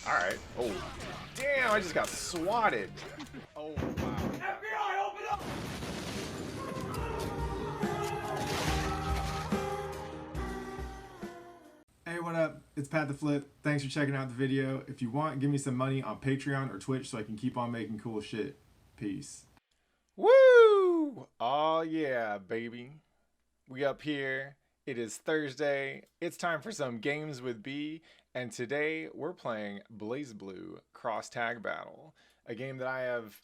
Alright. Oh. Damn, I just got swatted. Oh, wow. FBI, open up! Hey, what up? It's pattheflip. Thanks for checking out the video. If you want, give me some money on Patreon or Twitch so I can keep on making cool shit. Peace. Woo! Oh, yeah, baby. We up here. It is Thursday. It's time for some games with B. And today we're playing BlazBlue Cross Tag Battle. A game that I have...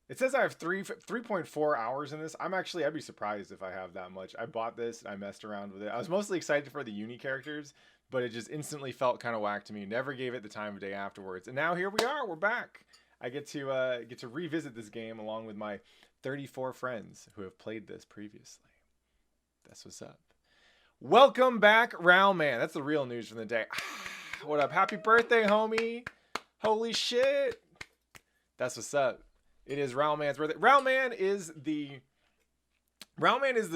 It says I have 3.4 hours in this. I'd be surprised if I have that much. I bought this, I messed around with it. I was mostly excited for the uni characters, but it just instantly felt kind of whack to me. Never gave it the time of day afterwards. And now here we are, we're back. I get to revisit this game along with my 34 friends who have played this previously. That's what's up. Welcome back, Rowman. That's the real news from the day. What up? Happy birthday, homie. Holy shit. That's what's up. It is Rowman's birthday. Rowman is the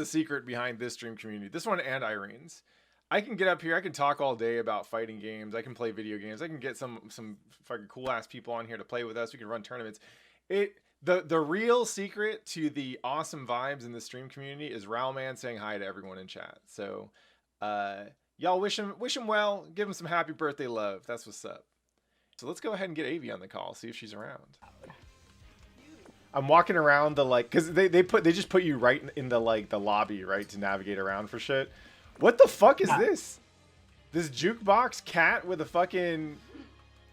secret behind this stream community. This one and Irene's. I can get up here. I can talk all day about fighting games. I can play video games. I can get some fucking cool ass people on here to play with us. We can run tournaments. The real secret to the awesome vibes in the stream community is Rowman saying hi to everyone in chat. So y'all wish him well. Give him some happy birthday love. That's what's up. So let's go ahead and get Aevee on the call. See if she's around. I'm walking around the because they just put you right in the the lobby, right, to navigate around for shit. What the fuck is this? This jukebox cat with a fucking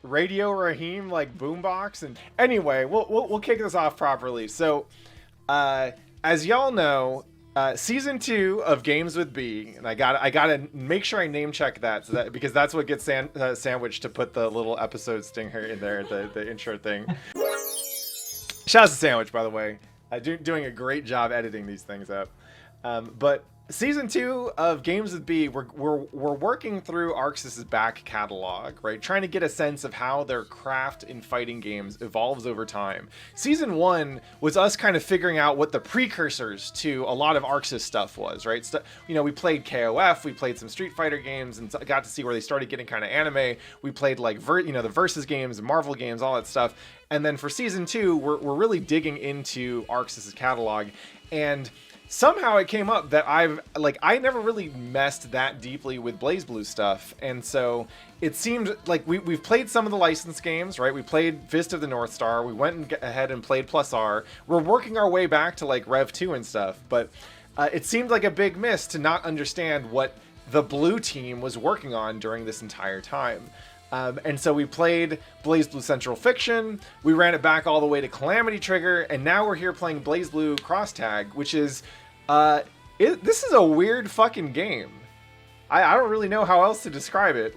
Radio Raheem boombox. And anyway, we'll kick this off properly. So as y'all know, season 2 of Games with B, and I gotta make sure I name check that, because that's what gets sandwiched to put the little episode stinger in there, the intro thing. Shout out to Sandwich, by the way. Doing a great job editing these things up. But season 2 of Games with B, we're working through ArcSys' back catalog, right? Trying to get a sense of how their craft in fighting games evolves over time. Season 1 was us kind of figuring out what the precursors to a lot of ArcSys stuff was, right? We played KOF, we played some Street Fighter games, and got to see where they started getting kind of anime. We played the Versus games and Marvel games, all that stuff. And then for season 2, we're really digging into ArcSys' catalog, and somehow it came up that I never really messed that deeply with BlazBlue stuff, and so it seemed like we've played some of the licensed games, right? We played Fist of the North Star, we went ahead and played Plus R. We're working our way back to Rev 2 and stuff, but it seemed like a big miss to not understand what the Blue team was working on during this entire time. And so we played BlazBlue Central Fiction, we ran it back all the way to Calamity Trigger, and now we're here playing BlazBlue Cross Tag, which is, this is a weird fucking game. I don't really know how else to describe it.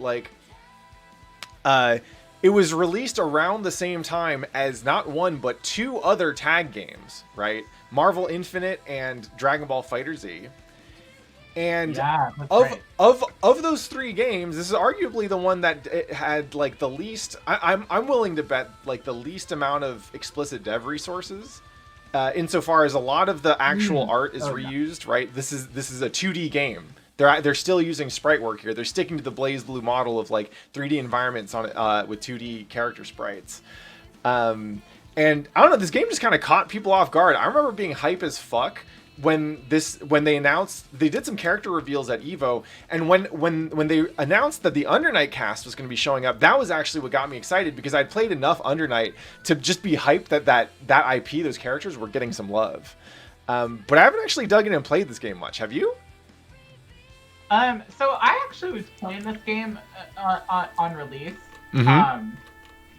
It was released around the same time as not one, but 2 other tag games, right? Marvel Infinite and Dragon Ball FighterZ. And yeah, of those 3 games, this is arguably the one that had the least. I'm willing to bet the least amount of explicit dev resources, insofar as a lot of the actual art is reused. Right, this is a 2D game. They're still using sprite work here. They're sticking to the BlazBlue model of 3D environments on it with 2D character sprites. And I don't know, this game just kind of caught people off guard. I remember being hype as fuck when they announced, they did some character reveals at Evo, and when they announced that the Undernight cast was going to be showing up, that was actually what got me excited, because I'd played enough Undernight to just be hyped that IP, those characters, were getting some love. But I haven't actually dug in and played this game much. Have you? So I actually was playing this game on release,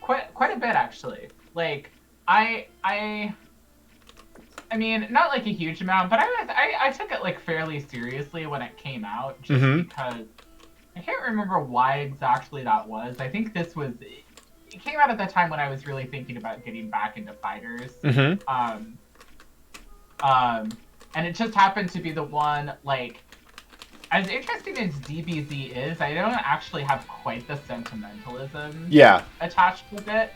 quite a bit actually. I mean, not a huge amount, but I took it fairly seriously when it came out, just because I can't remember why exactly that was. I think it came out at the time when I was really thinking about getting back into fighters. And it just happened to be the one, as interesting as DBZ is, I don't actually have quite the sentimentalism attached with it.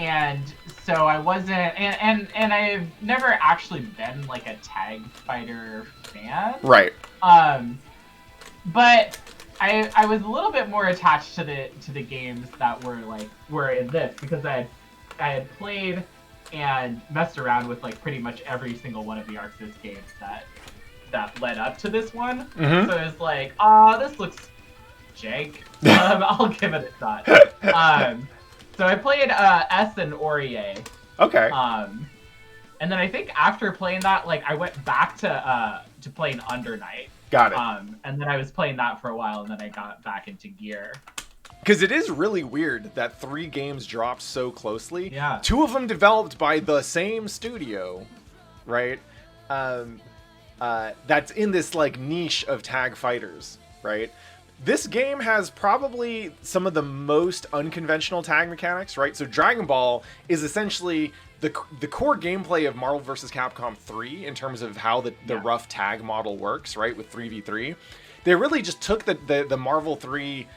And so I wasn't, and I've never actually been a tag fighter fan. Right. But I was a little bit more attached to the games that were in this because I had played and messed around with like pretty much every single one of the ArcSys games that led up to this one. Mm-hmm. So it's like, this looks jank. I'll give it a shot. So I played S and Orie. Okay. And then I think after playing that, like I went back to playing Under Night. Got it. And then I was playing that for a while, and then I got back into Gear. Because it is really weird that 3 games dropped so closely. Yeah. 2 of them developed by the same studio, right? That's in this like niche of tag fighters, right? This game has probably some of the most unconventional tag mechanics, right? So Dragon Ball is essentially the core gameplay of Marvel vs. Capcom 3 in terms of how the rough tag model works, right? With 3v3. They really just took the Marvel 3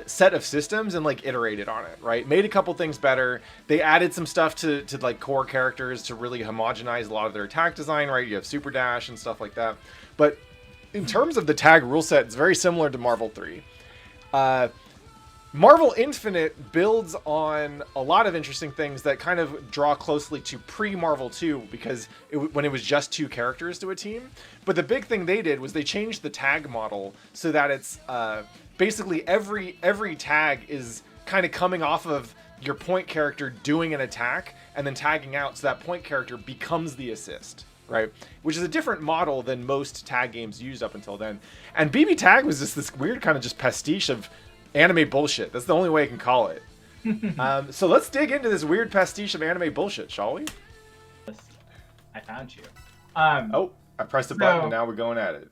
set of systems and like iterated on it, right? Made a couple things better. They added some stuff to like core characters to really homogenize a lot of their attack design, right? You have Super Dash and stuff like that. But in terms of the tag rule set, it's very similar to Marvel 3. Marvel Infinite builds on a lot of interesting things that kind of draw closely to pre-Marvel 2 because when it was just 2 characters to a team. But the big thing they did was they changed the tag model so that it's basically every tag is kind of coming off of your point character doing an attack and then tagging out so that point character becomes the assist, right? Which is a different model than most tag games used up until then. And BB Tag was just this weird kind of just pastiche of anime bullshit. That's the only way I can call it. So let's dig into this weird pastiche of anime bullshit, shall we? I found you. Oh, I pressed the button and now we're going at it.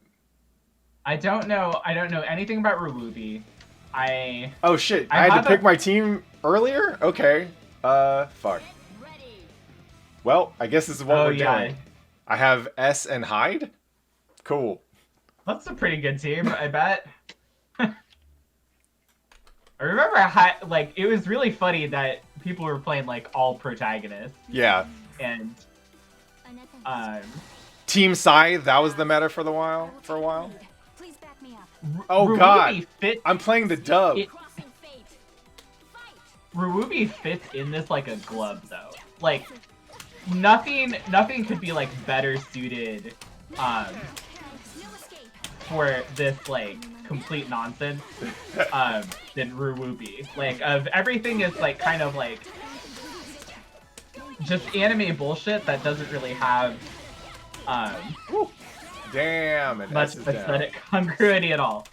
I don't know anything about Ruwoobi. Oh shit, I had to pick my team earlier? Okay. Fuck. Well, I guess this is what we're doing. I have S and Hyde? Cool. That's a pretty good team, I bet. I remember like it was really funny that people were playing like all protagonists. Yeah. And Team Scythe, that was the meta for a while. Please back me up. Oh god. I'm playing the dub. Ruwoobi fits in this like a glove though. Like nothing could be like better suited for this like complete nonsense than Ruwoobi. Like of everything is like kind of like just anime bullshit that doesn't really have damn much aesthetic congruity at all.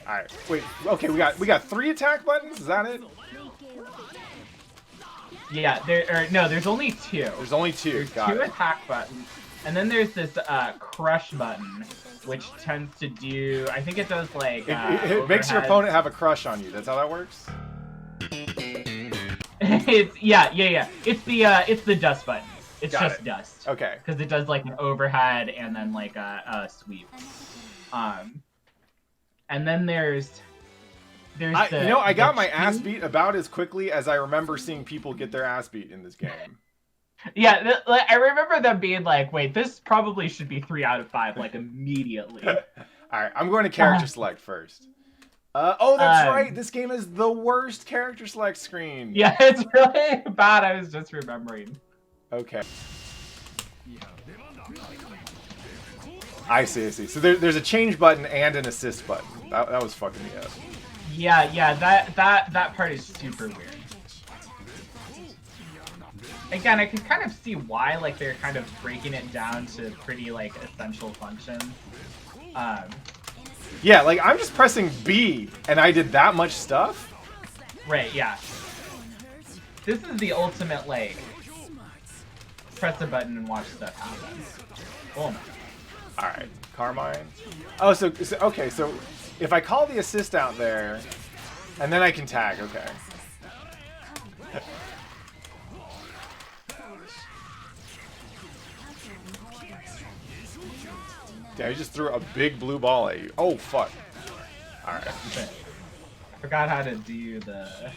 Alright, wait, okay, we got 3 attack buttons, is that it? Yeah, there's only 2. There's only 2. There's 2 attack buttons. And then there's this crush button, which tends to do, I think it does like it makes your opponent have a crush on you. That's how that works? It's it's the dust button. It's just dust. Okay. Because it does like an overhead and then like a sweep. And then there's I got my ass beat about as quickly as I remember seeing people get their ass beat in this game. Yeah, I remember them being like, wait, this probably should be 3 out of 5, like, immediately. Alright, I'm going to character select first. Oh, that's right, this game is the worst character select screen. Yeah, it's really bad, I was just remembering. Okay. I see. So there's a change button and an assist button. That was fucking me up. Yeah, that part is super weird. Again, I can kind of see why, like, they're kind of breaking it down to pretty, like, essential functions. Yeah, like, I'm just pressing B, and I did that much stuff? Right, yeah. This is the ultimate, like, press a button and watch stuff happen. Boom. Alright, Carmine. Oh, so okay, so if I call the assist out there, and then I can tag, okay. Damn, he just threw a big blue ball at you. Oh, fuck. Alright. I forgot how to do the...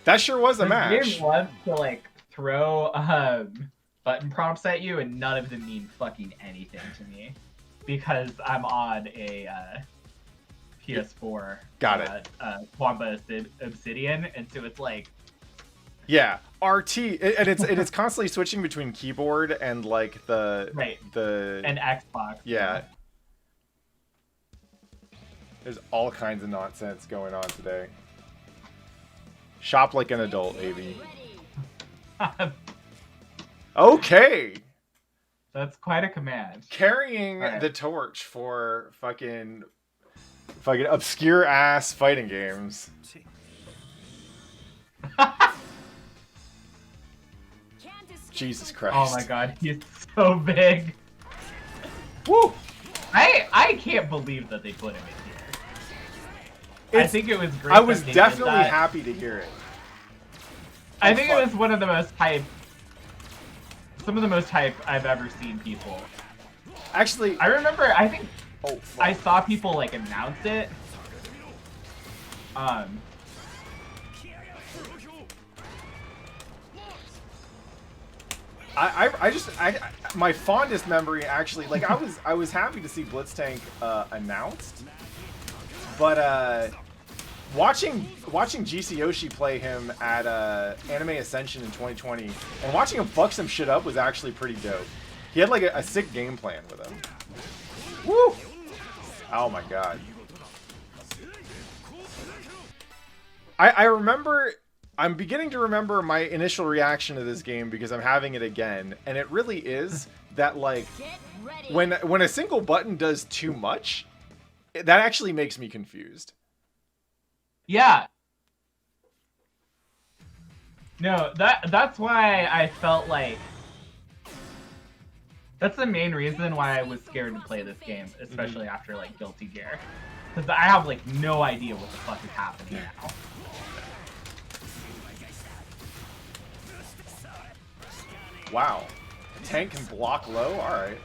That sure was a match. This game wants to, like, throw, button prompts at you, and none of them mean fucking anything to me because I'm on a PS4. Got it. Wamba Obsidian, and so it's like. Yeah, RT, and it's constantly switching between keyboard and like the and Xbox. Yeah. There's all kinds of nonsense going on today. Shop like an adult, Aevee. Okay. That's quite a command. Carrying the torch for fucking obscure ass fighting games. Jesus Christ. Oh my god, he's so big. Woo! I can't believe that they put him in here. I think it was great. I was definitely happy to hear it. I think it was one of the most hype. Some of the most hype I've ever seen people. Actually, I remember. I think I saw people like announce it. My fondest memory actually, like I was happy to see Blitztank announced, but watching GC Yoshi play him at Anime Ascension in 2020 and watching him fuck some shit up was actually pretty dope. He had like a sick game plan with him. Woo! Oh my god. I remember. I'm beginning to remember my initial reaction to this game because I'm having it again, and it really is that like when a single button does too much, that actually makes me confused. Yeah. No, that's why I felt like that's the main reason why I was scared to play this game, especially after like Guilty Gear, because I have like no idea what the fuck is happening now. Wow. A tank can block low? Alright.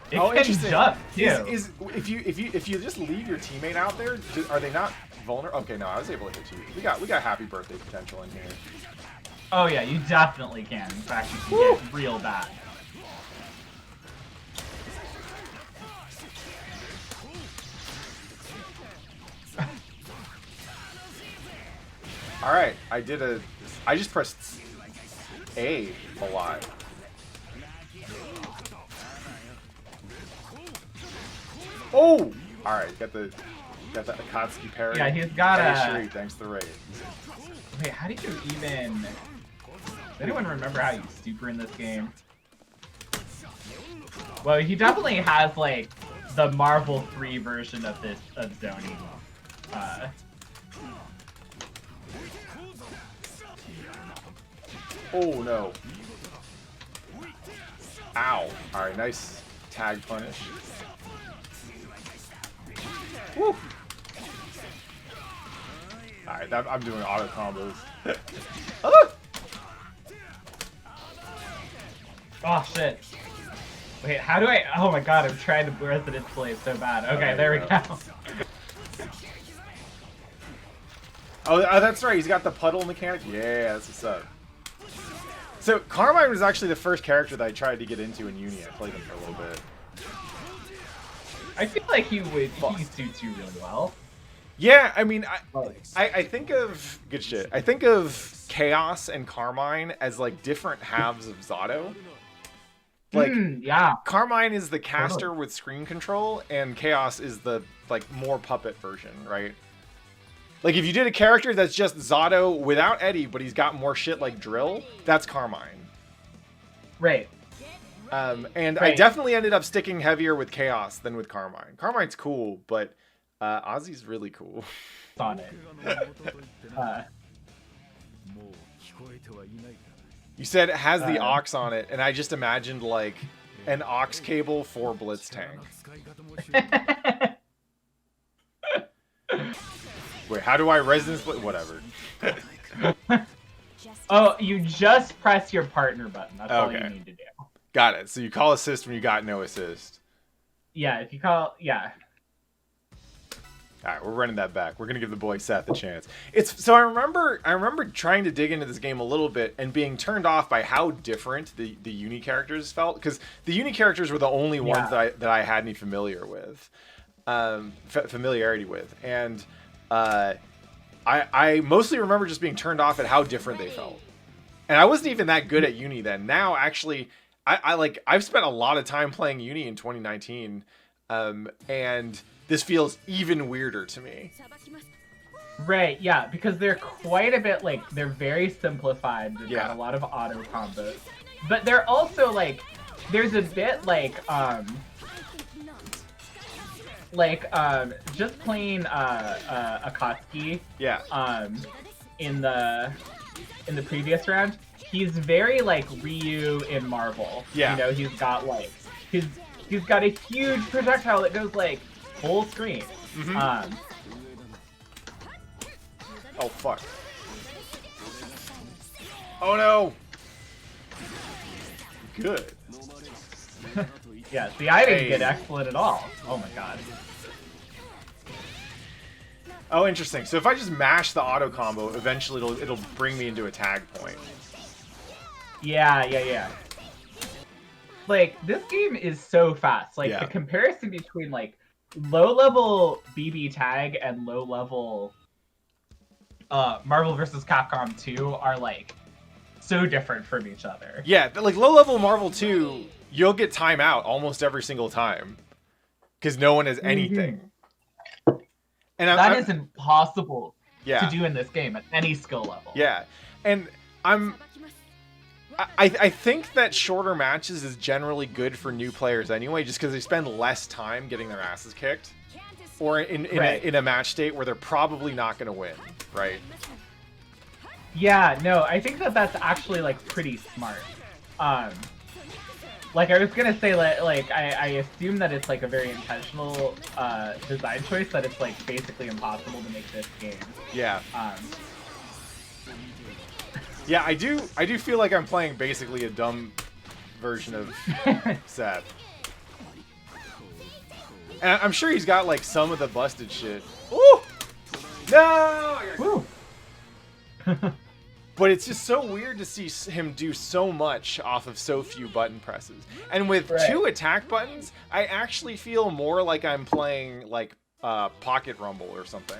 Interesting. Jump, too. If you just leave your teammate out there, are they not vulnerable? Okay, no, I was able to hit you. We got happy birthday potential in here. Oh yeah, you definitely can. In fact, you can get real bad. Alright, I just pressed A lot. Oh! Alright, got the Akatsuki parry. Yeah, he's got a... Thanks to the raid. Wait, how do you even... Does anyone remember how you super in this game? Well, he definitely has, like, the Marvel 3 version of zoning. Oh no. Ow. Alright, nice tag punish. Woo! Alright, I'm doing auto combos. Ah! Oh shit. Wait, how do I... Oh my god, I'm trying to Resident Blade so bad. Okay, there we go. Oh, that's right, he's got the puddle mechanic? Yeah, that's what's up. So, Carmine was actually the first character that I tried to get into in uni. I played him for a little bit. I feel like he suits you really well. Yeah, I mean, I think of... Good shit. I think of Chaos and Carmine as, like, different halves of Zato. Like, yeah. Carmine is the caster with screen control, and Chaos is the, like, more puppet version, right? Like, if you did a character that's just Zato without Eddie, but he's got more shit like Drill, that's Carmine. Right. And I definitely ended up sticking heavier with Chaos than with Carmine. Carmine's cool, but Ozzy's really cool. On it. You said it has the aux on it, and I just imagined, like, an aux cable for Blitztank. Wait, how do I Resident Split? Whatever. Oh, you just press your partner button. That's all you need to do. Got it. So you call assist when you got no assist. Yeah, if you call... Yeah. All right, we're running that back. We're gonna give the boy Seth a chance. It's so I remember trying to dig into this game a little bit and being turned off by how different the uni characters felt, because the uni characters were the only ones that I had any familiarity with, and I mostly remember just being turned off at how different they felt. And I wasn't even that good at uni then. Now actually, I've spent a lot of time playing uni in 2019, and this feels even weirder to me. Right, yeah, because they're quite a bit, like, they're very simplified. They've got a lot of auto combos. But they're also, like, there's a bit, just playing Akatsuki. Yeah. In the previous round, he's very like Ryu in Marvel. Yeah. You know, he's got like he's got a huge projectile that goes like full screen. Mm-hmm. Oh fuck. Oh no. Good. Yeah, see, I didn't get excellent at all. Oh my god. Oh, interesting. So if I just mash the auto combo, eventually it'll bring me into a tag point. Yeah. Like, this game is so fast. Like, the comparison between, like, low-level BB tag and low-level Marvel vs. Capcom 2 are, like, so different from each other. Yeah, like, low-level Marvel 2, you'll get timeout almost every single time. Because no one has anything. And that is impossible to do in this game at any skill level. Yeah, and I think that shorter matches is generally good for new players anyway, just because they spend less time getting their asses kicked, or in a match state where they're probably not going to win, right? Yeah, no, I think that's actually like pretty smart. Like, I was gonna say, like, I assume that it's, like, a very intentional design choice, that it's, like, basically impossible to make this game. Yeah. Yeah, I do feel like I'm playing basically a dumb version of Seth. And I'm sure he's got, like, some of the busted shit. Ooh! No! Woo! But it's just so weird to see him do so much off of so few button presses. And with 2 attack buttons, I actually feel more like I'm playing, like, Pocket Rumble or something.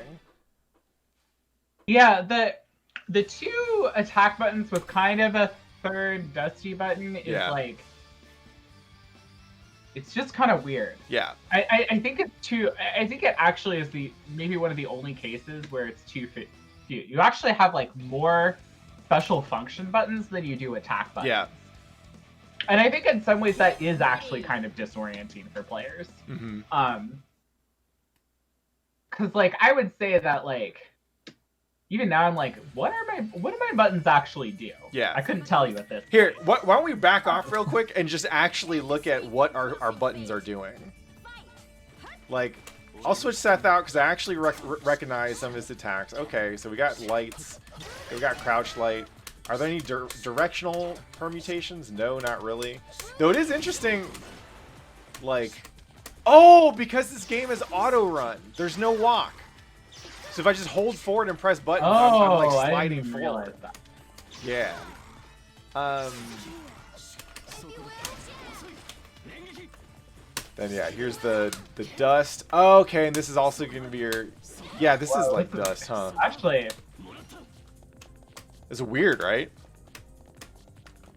Yeah, the 2 attack buttons with kind of a third dusty button is, like... It's just kind of weird. Yeah. I think I think it actually is maybe one of the only cases where it's too few. You actually have, like, more special function buttons than you do attack buttons. Yeah. And I think in some ways that is actually kind of disorienting for players. Mm-hmm. Cause like I would say that like even now I'm like, what do my buttons actually do? Yeah. I couldn't tell you at this Here, why don't we back off real quick and just actually look at what our buttons are doing. Like, I'll switch Seth out because I actually recognize some of his attacks. Okay, so we got lights. We got crouch light. Are there any directional permutations? No, not really. Though it is interesting, like... Oh, because this game is auto-run. There's no walk. So if I just hold forward and press buttons, I'm like sliding forward. That. Yeah. Then yeah, here's the dust. Oh, okay, and this is also going to be your... Yeah, this is like dust, huh? Actually... It's weird, right?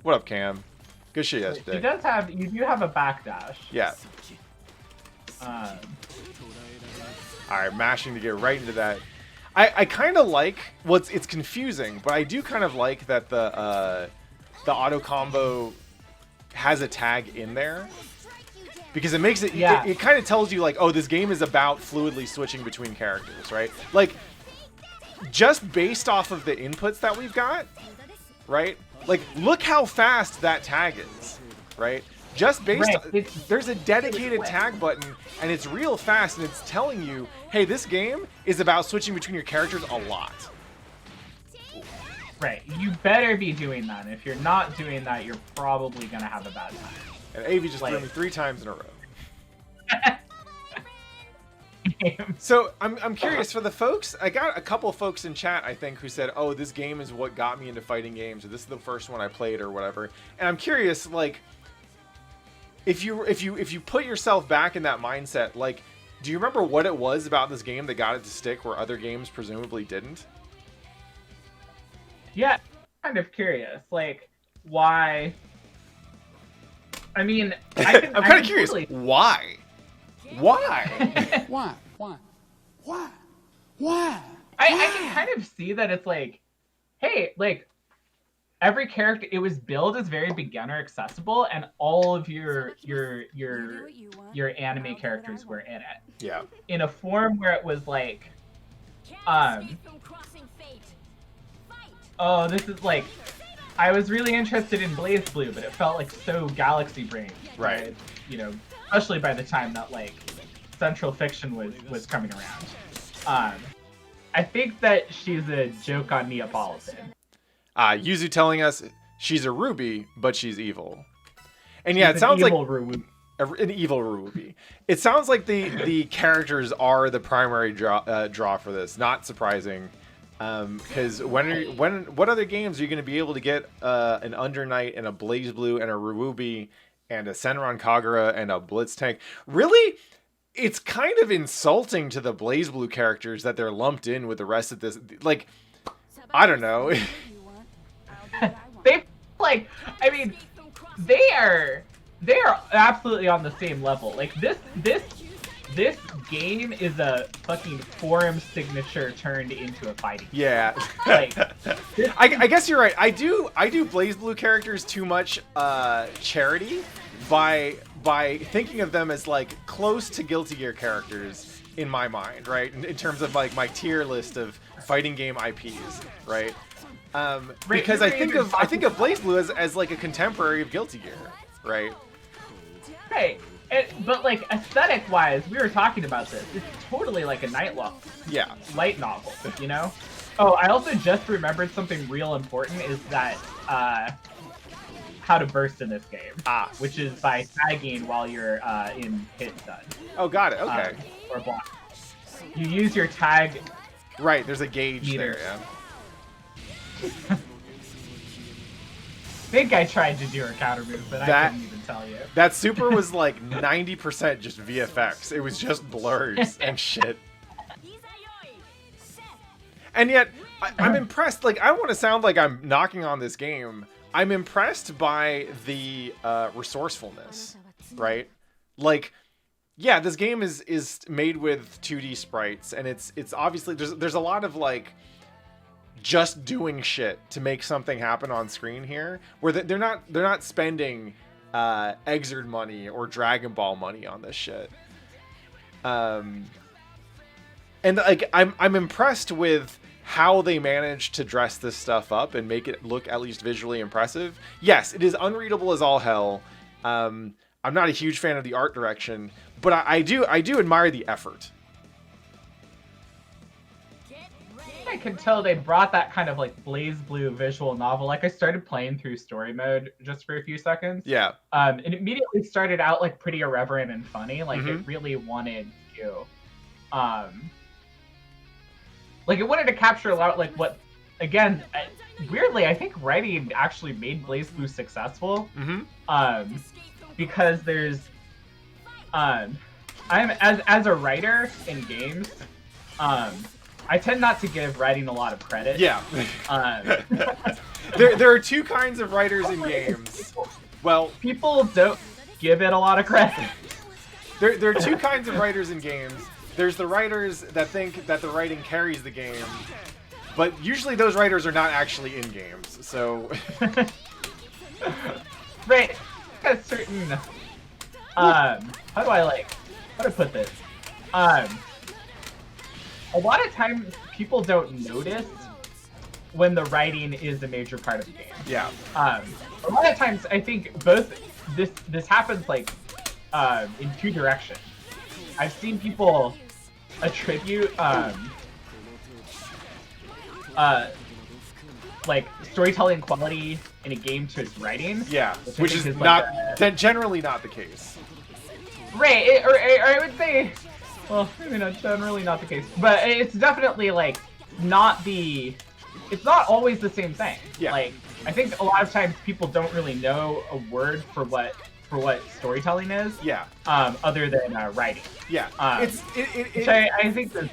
What up, Cam? Good shit yesterday. You do have a backdash. Yeah. Alright, mashing to get right into that. I kind of like... Well, it's confusing, but I do kind of like that the auto combo has a tag in there. Because it makes it... Yeah. It kind of tells you, like, oh, this game is about fluidly switching between characters, right? Like, just based off of the inputs that we've got, right? Like, look how fast that tag is, right? Just based on... There's a dedicated tag button, and it's real fast, and it's telling you, hey, this game is about switching between your characters a lot. Right. You better be doing that. If you're not doing that, you're probably going to have a bad time. And Aevee just threw me 3 times in a row. game. So I'm curious for the folks. I got a couple folks in chat, I think, who said, "Oh, this game is what got me into fighting games, or this is the first one I played, or whatever." And I'm curious, like, if you put yourself back in that mindset, like, do you remember what it was about this game that got it to stick where other games presumably didn't? Yeah, kind of curious, like why. I mean, I'm kind of curious. Totally... Why? Why? Why? I can kind of see that it's like, hey, like every character, it was billed as very beginner accessible, and all of your anime characters were in it. Yeah. In a form where it was like, oh, this is like, I was really interested in BlazBlue, but it felt like so Galaxy Brain. Right. You know, especially by the time that like Central Fiction was coming around. I think that she's a joke on Neapolitan. Yuzu telling us she's a ruby, but she's evil. And yeah, She's it sounds like an evil ruby. It sounds like the characters are the primary draw for this. Not surprising. Because what other games are you going to be able to get an Under Night and a BlazBlue and a Ruby and a Senran Kagura and a Blitz Tank? Really, it's kind of insulting to the BlazBlue characters that they're lumped in with the rest of this. Like, I don't know. They like, I mean, they are absolutely on the same level. Like this game is a fucking forum signature turned into a fighting game. Yeah. Like, I guess you're right. I do BlazBlue characters too much charity by thinking of them as like close to Guilty Gear characters in my mind, right? In terms of like my tier list of fighting game IPs, right? Because I think of BlazBlue as like a contemporary of Guilty Gear, right? Right. But like aesthetic-wise, we were talking about this. It's totally like a light novel, you know? Oh, I also just remembered something real important is that how to burst in this game, which is by tagging while you're in hit stun. Oh, got it. Okay. Or block. You use your tag. Right. There's a gauge meter. there. Yeah. I think I tried to do a counter move, but I couldn't even tell you. That super was like 90% just VFX. It was just blurs and shit. And yet, I'm impressed. Like, I don't want to sound like I'm knocking on this game. I'm impressed by the resourcefulness, right? Like, yeah, this game is made with 2D sprites, and it's obviously there's a lot of like just doing shit to make something happen on screen here, where they're not spending Exerd money or Dragon Ball money on this shit. And like I'm impressed with how they managed to dress this stuff up and make it look at least visually impressive. Yes, it is unreadable as all hell. I'm not a huge fan of the art direction, but I do admire the effort. I can tell they brought that kind of like BlazBlue visual novel. Like I started playing through story mode just for a few seconds. Yeah. And it immediately started out like pretty irreverent and funny. Like it really wanted to, like it wanted to capture a lot. Like what, again, weirdly, I think writing actually made BlazBlue successful. Mm-hmm. Because there's, I'm as a writer in games, I tend not to give writing a lot of credit. Yeah. There are two kinds of writers in games. Well, people don't give it a lot of credit. There are two kinds of writers in games. There's the writers that think that the writing carries the game, but usually those writers are not actually in games. So, right, a certain how do I put this? A lot of times, people don't notice when the writing is a major part of the game. Yeah. A lot of times, I think both this happens like in two directions. I've seen people attribute like storytelling quality in a game to its writing. Yeah, which is like not generally not the case. Right, or I would say well, you know, generally not the case, but it's definitely like not the. It's not always the same thing. Yeah. Like I think a lot of times people don't really know a word for what storytelling is. Yeah. Other than writing. Yeah. Which I think that.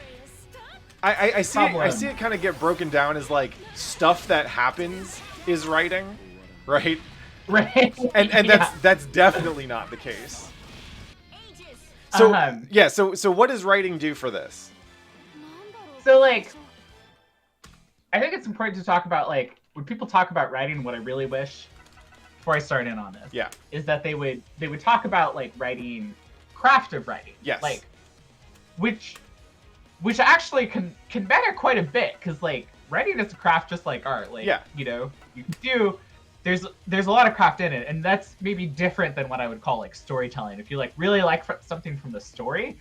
I see it kind of get broken down as like stuff that happens is writing, right? Right. And that's definitely not the case. So yeah, so what does writing do for this? So like, I think it's important to talk about like when people talk about writing. What I really wish, before I start in on this, is that they would talk about like writing, craft of writing. Yes. Like, which actually can matter quite a bit, because like writing is a craft just like art. Like you know, you can do. There's a lot of craft in it, and that's maybe different than what I would call like storytelling. If you like really like something from the story,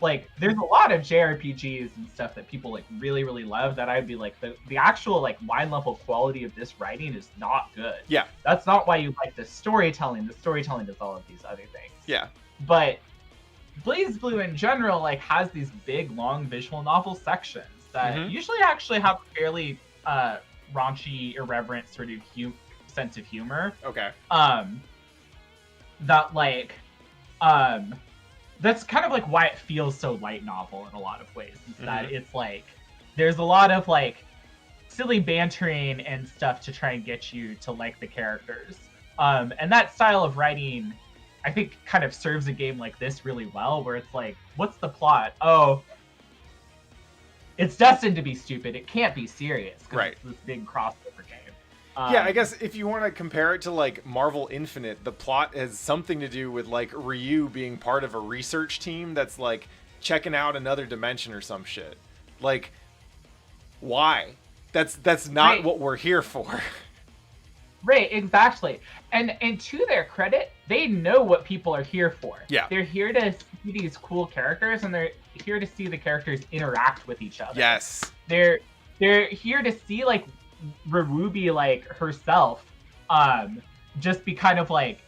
like there's a lot of JRPGs and stuff that people like really love that I'd be like the actual like wine level quality of this writing is not good. Yeah. That's not why you like the storytelling. The storytelling does all of these other things. Yeah. But BlazBlue in general like has these big long visual novel sections that usually actually have fairly raunchy, irreverent sort of sense of humor. Okay. That like that's kind of like why it feels so light novel in a lot of ways. Is that it's like there's a lot of like silly bantering and stuff to try and get you to like the characters. And that style of writing I think kind of serves a game like this really well, where it's like, what's the plot? Oh, it's destined to be stupid. It can't be serious. Right. It's this big crossover game. Yeah, I guess if you want to compare it to like Marvel Infinite, the plot has something to do with like Ryu being part of a research team that's like checking out another dimension or some shit. Like, why? That's not what we're here for. Right, exactly. And to their credit, they know what people are here for. Yeah. They're here to see these cool characters, and they're here to see the characters interact with each other. Yes. They're here to see like Ruby like herself just be kind of like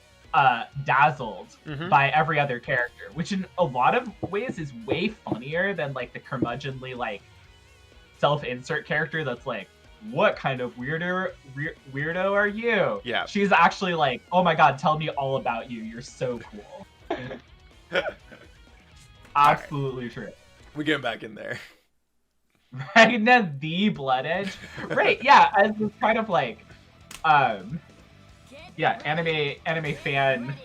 dazzled by every other character, which in a lot of ways is way funnier than like the curmudgeonly like self-insert character that's like, what kind of weirdo are you? Yeah. She's actually like, oh my god, tell me all about you. You're so cool. Absolutely true. We get back in there. Ragna the Blood Edge. Right, yeah, as this kind of like anime fan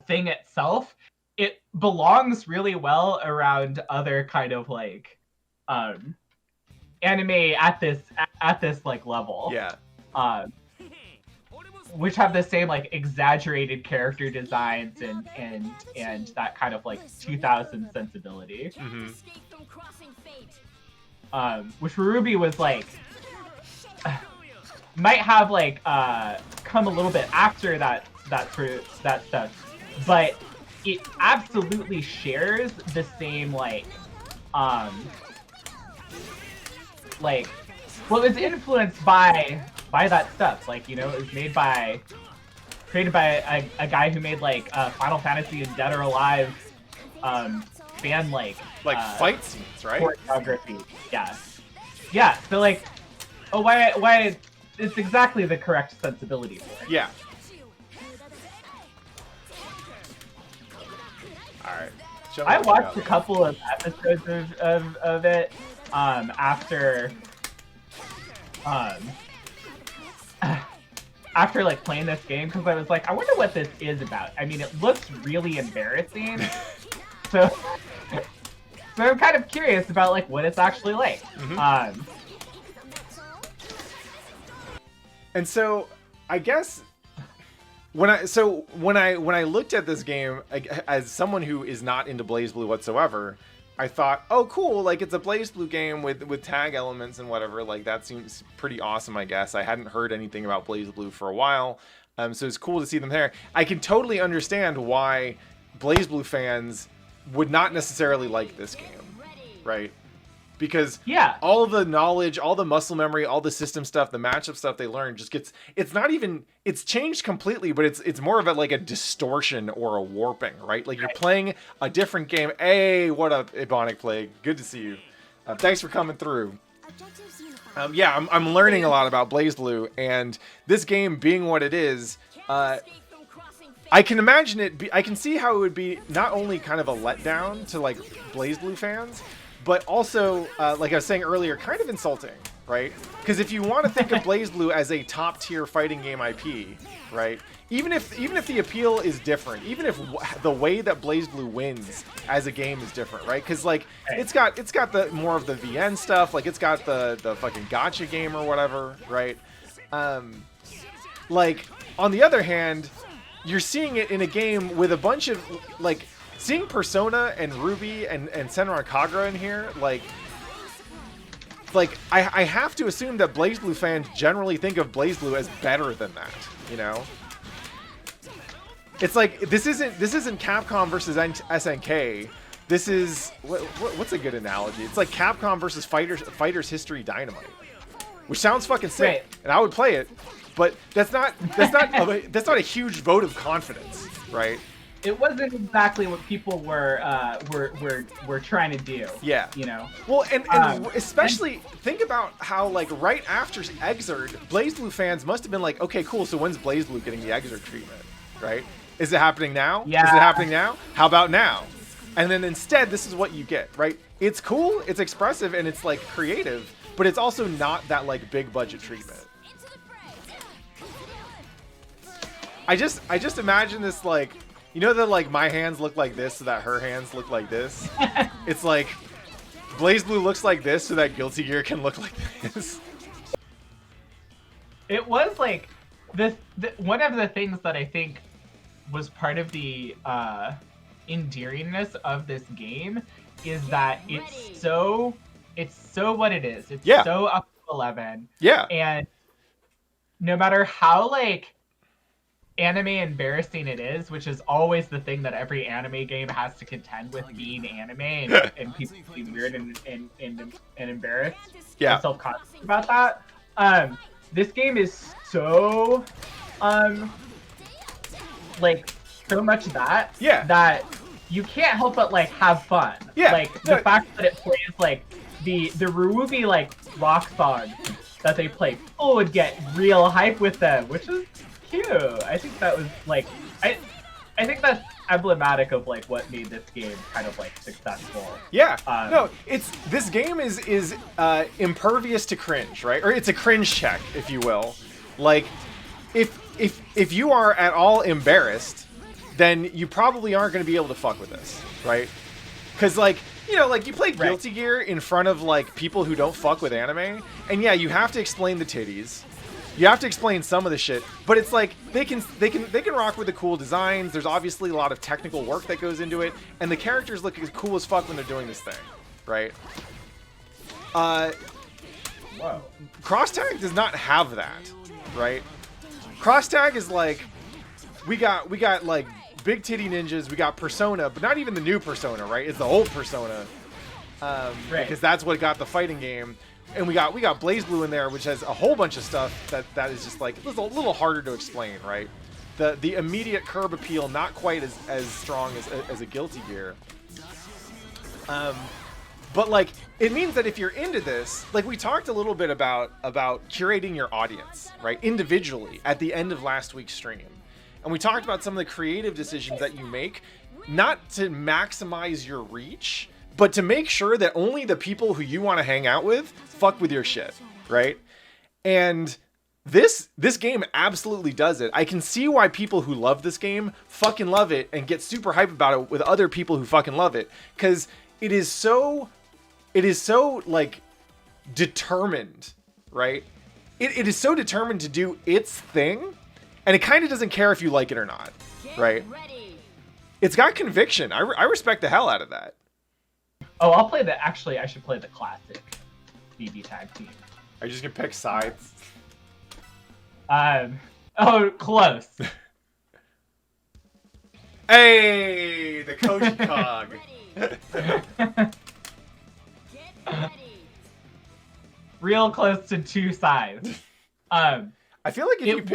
thing itself, it belongs really well around other kind of like anime at this like level. Yeah. Which have the same like exaggerated character designs and that kind of like 2000 sensibility. Which Ruby was like might have like come a little bit after that stuff, but it absolutely shares the same like well, it was influenced by that stuff. Like, you know, it was created by a guy who made like Final Fantasy and Dead or Alive fan like fight scenes, right? Choreography. Yeah. So like, oh, why it's exactly the correct sensibility for it. Yeah. All right. I watched a couple of episodes of it after like playing this game, because I was like, I wonder what this is about. I mean, it looks really embarrassing, so I'm kind of curious about like what it's actually like. And so I guess when I looked at this game as someone who is not into BlazBlue whatsoever, I thought, oh cool, like it's a BlazBlue game with tag elements and whatever, like that seems pretty awesome, I guess. I hadn't heard anything about BlazBlue for a while, so it's cool to see them there. I can totally understand why BlazBlue fans would not necessarily like this game, right? because Yeah. all the knowledge, all the muscle memory, all the system stuff, the matchup stuff they learn just gets, it's not even, it's changed completely, but it's more of a like a distortion or a warping, right? Like you're playing a different game. Hey, what up, Ebonic Plague? Good to see you. Thanks for coming through. Yeah, I'm learning a lot about BlazBlue, and this game being what it is, I can imagine it. I can see how it would be not only kind of a letdown to like BlazBlue fans, but also, like I was saying earlier, kind of insulting, right? Because if you want to think of BlazBlue as a top tier fighting game IP, right? Even if the appeal is different, even if the way that BlazBlue wins as a game is different, right? Because like it's got the more of the VN stuff, like it's got the fucking gotcha game or whatever, right? Like on the other hand, you're seeing it in a game with a bunch of like seeing Persona and Ruby and Senran Kagura in here, like I have to assume that BlazBlue fans generally think of BlazBlue as better than that, you know? It's like this isn't Capcom versus SNK. This is what's a good analogy? It's like Capcom versus Fighters History Dynamite, which sounds fucking sick, Right. and I would play it, but that's not a huge vote of confidence, right? It wasn't exactly what people were trying to do. Yeah. You know. Well, and especially think about how like right after Exerd, BlazBlue fans must have been like, okay, cool. So when's BlazBlue getting the Exerd treatment, right? Is it happening now? Yeah. Is it happening now? How about now? And then instead, this is what you get, right? It's cool, it's expressive, and it's like creative, but it's also not that like big budget treatment. I just imagine this like, you know that like my hands look like this so that her hands look like this? It's like BlazBlue looks like this so that Guilty Gear can look like this. It was like this. One of the things that I think was part of the endearingness of this game is that it's so what it is. It's so up to 11. Yeah. And no matter how like anime embarrassing it is, which is always the thing that every anime game has to contend with, being anime and people being weird and embarrassed, and self-conscious about that. This game is so like so much that you can't help but like have fun. Like the fact that it plays like the Ruby like rock song that they play, people would get real hype with them, which is cute. I think that was like I think that's emblematic of like what made this game kind of like successful. Yeah. No, this game is impervious to cringe, right? Or it's a cringe check, if you will. Like if you are at all embarrassed, then you probably aren't going to be able to fuck with this, right? Because like, you know, like you play Guilty Gear in front of like people who don't fuck with anime, and yeah, you have to explain the titties. You have to explain some of the shit, but it's like they can rock with the cool designs. There's obviously a lot of technical work that goes into it, and the characters look as cool as fuck when they're doing this thing, right? Whoa. Cross Tag does not have that, right? Cross Tag is like we got like big titty ninjas, we got Persona, but not even the new Persona, right? It's the old Persona, because that's what got the fighting game. And we got BlazBlue in there, which has a whole bunch of stuff that is just like a little harder to explain, right? The immediate curb appeal not quite as strong as a Guilty Gear. But like it means that if you're into this, like we talked a little bit about curating your audience, right? Individually at the end of last week's stream. And we talked about some of the creative decisions that you make, not to maximize your reach, but to make sure that only the people who you want to hang out with fuck with your shit, right? And this game absolutely does it. I can see why people who love this game fucking love it and get super hype about it with other people who fucking love it, because it is so like determined, right? It is so determined to do its thing, and it kind of doesn't care if you like it or not, right? It's got conviction. I respect the hell out of that. Oh, I'll play the. Actually, I should play the classic BB tag team. Are you just gonna pick sides? Oh, close. Hey, the Koji Cog. real close to 2 sides. I feel like If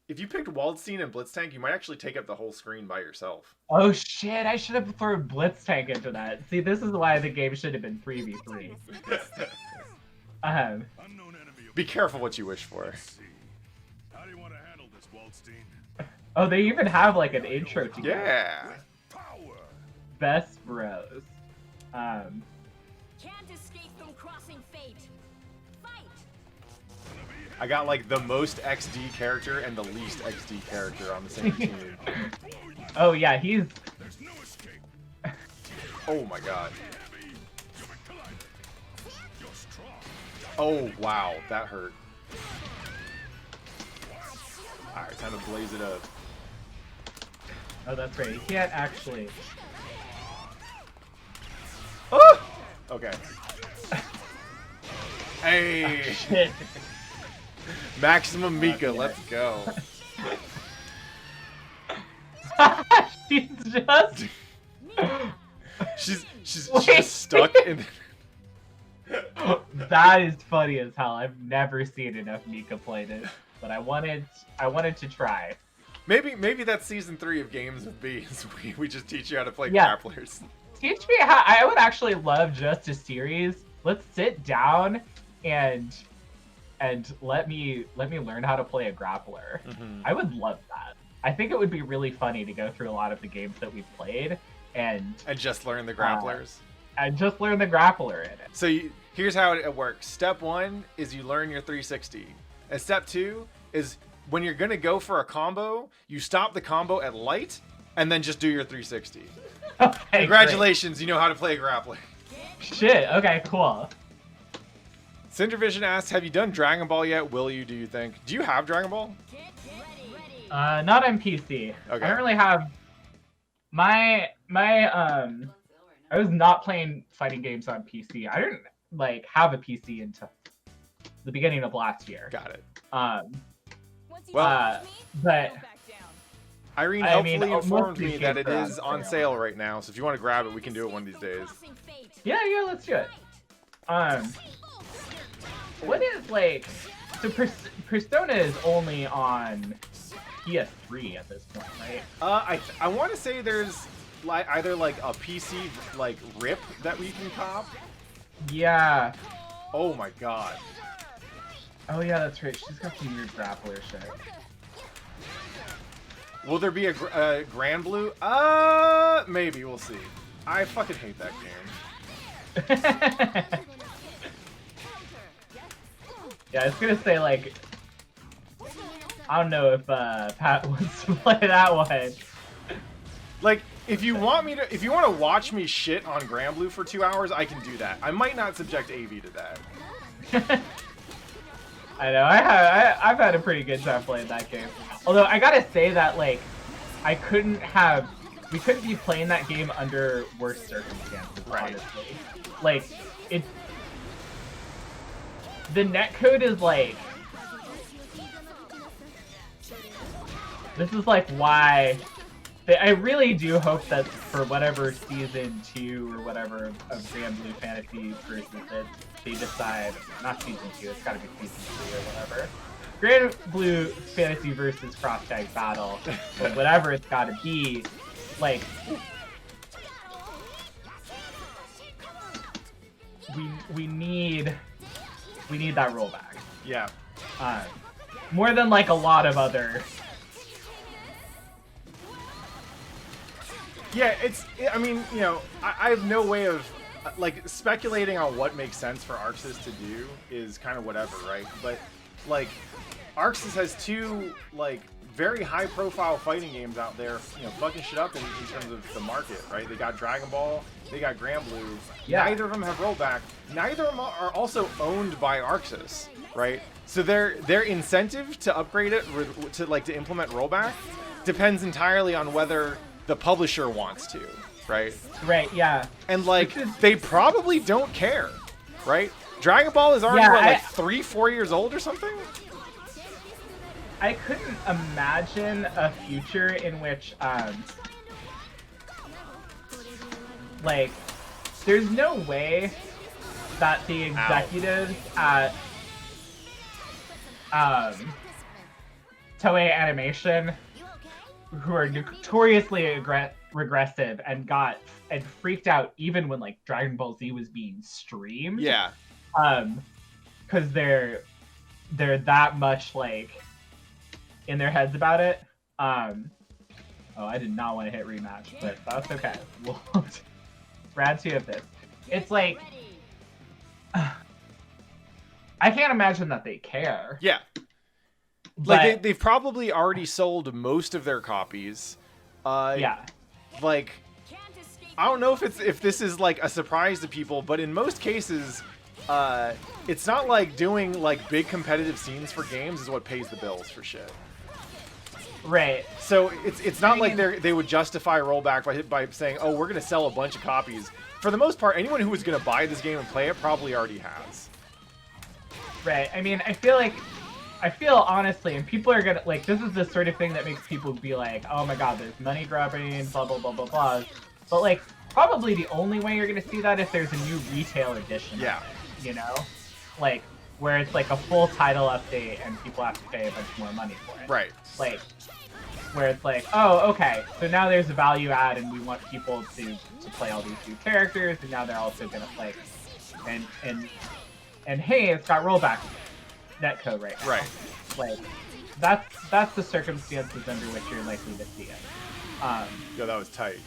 if you picked Waldstein and Blitztank, you might actually take up the whole screen by yourself. Oh shit! I should have thrown Blitztank into that. See, this is why the game should have been 3v3. Be careful what you wish for. How do you want to handle this, Waldstein? Oh, they even have like an intro together. Yeah. Power. Best bros. Can't escape from crossing fate. Fight. I got like the most XD character and the least XD character on the same team. Oh yeah, he's. There's no escape. Oh my god. You're strong. Oh wow, that hurt. Alright, time to blaze it up. Oh, that's right. He can't actually. Oh! Okay. Hey! Shit. Maximum Mika, let's go. She's just. She's Wait. just stuck in. That is funny as hell. I've never seen enough Mika played it, but I wanted to try. Maybe that's season 3 of Games with Bees. We just teach you how to play Yeah. grapplers. Teach me how. I would actually love just a series. Let's sit down and let me learn how to play a grappler. Mm-hmm. I would love that. I think it would be really funny to go through a lot of the games that we've played and just learn the grapplers. and just learn the grappler in it. So here's how it works. Step 1 is you learn your 360. And step 2 is when you're going to go for a combo, you stop the combo at light and then just do your 360. Okay, Congratulations, you know how to play a grappler. great. Shit. Okay, cool. Cindervision asks, have you done Dragon Ball yet? Will you, do you think? Do you have Dragon Ball? Not on PC. Okay. I don't really have my I was not playing fighting games on PC. I didn't like have a PC until the beginning of last year. Got it. But Irene I helpfully mean, informed most of me these that games it are on is on sale. sale right now, so if you want to grab it, we can do it one of these days. yeah, let's do it. What is like? So Persona is only on PS3 at this point, right? I want to say there's like either like a PC like rip that we can cop. Yeah. Oh my god. Oh yeah, that's right. She's got some weird grappler shit. Will there be a BlazBlue? Maybe, we'll see. I fucking hate that game. Yeah, I was gonna say like, I don't know if Pat wants to play that one. Like, if you want to watch me shit on BlazBlue for 2 hours, I can do that. I might not subject Aevee to that. I know. I've had a pretty good time playing that game. Although I gotta say that like, we couldn't be playing that game under worse circumstances. Right. Honestly, like the netcode is like. This is like why. I really do hope that for whatever season 2 or whatever of BlazBlue Fantasy versus it, they decide, not season 2, it's gotta be season 3 or whatever. BlazBlue Fantasy versus Cross-Tag Battle, or whatever it's gotta be, like, we need that rollback. Yeah. More than like a lot of other. Yeah, I mean, you know, I have no way of, like, speculating on what makes sense for ArcSys to do is kind of whatever, right? But, like, ArcSys has 2, like, very high-profile fighting games out there, you know, fucking shit up in terms of the market, right? They got Dragon Ball, they got BlazBlue. Yeah. Neither of them have rollback. Neither of them are also owned by ArcSys, right? So their incentive to upgrade it, to implement rollback, depends entirely on whether the publisher wants to, right? Right, yeah. And like, they probably don't care, right? Dragon Ball is already, Yeah, 3-4 years old or something? I couldn't imagine a future in which, like, there's no way that the executives at Toei Animation, who are notoriously regressive and freaked out even when like Dragon Ball Z was being streamed. Yeah. Because they're that much like in their heads about it. Oh, I did not want to hit rematch, but that's okay. We'll round 2 of this. It's like I can't imagine that they care. Yeah. Like they've probably already sold most of their copies. Yeah. Like I don't know if this is like a surprise to people, but in most cases, it's not like doing like big competitive scenes for games is what pays the bills for shit. Right. So it's not like they would justify rollback by saying, oh, we're gonna sell a bunch of copies. For the most part, anyone who was gonna buy this game and play it probably already has. Right. I mean, I feel honestly, and people are gonna like, this is the sort of thing that makes people be like, oh my god, there's money grabbing, blah blah blah blah blah. But like, probably the only way you're gonna see that if there's a new retail edition. Yeah. Of it, you know, like where it's like a full title update and people have to pay a bunch more money for it. Right. Like, where it's like, oh, okay, so now there's a value add, and we want people to play all these new characters, and now they're also gonna play, and hey, it's got rollback netcode right now. Right. Like, that's the circumstances under which you're likely to see it. Yo, that was tight.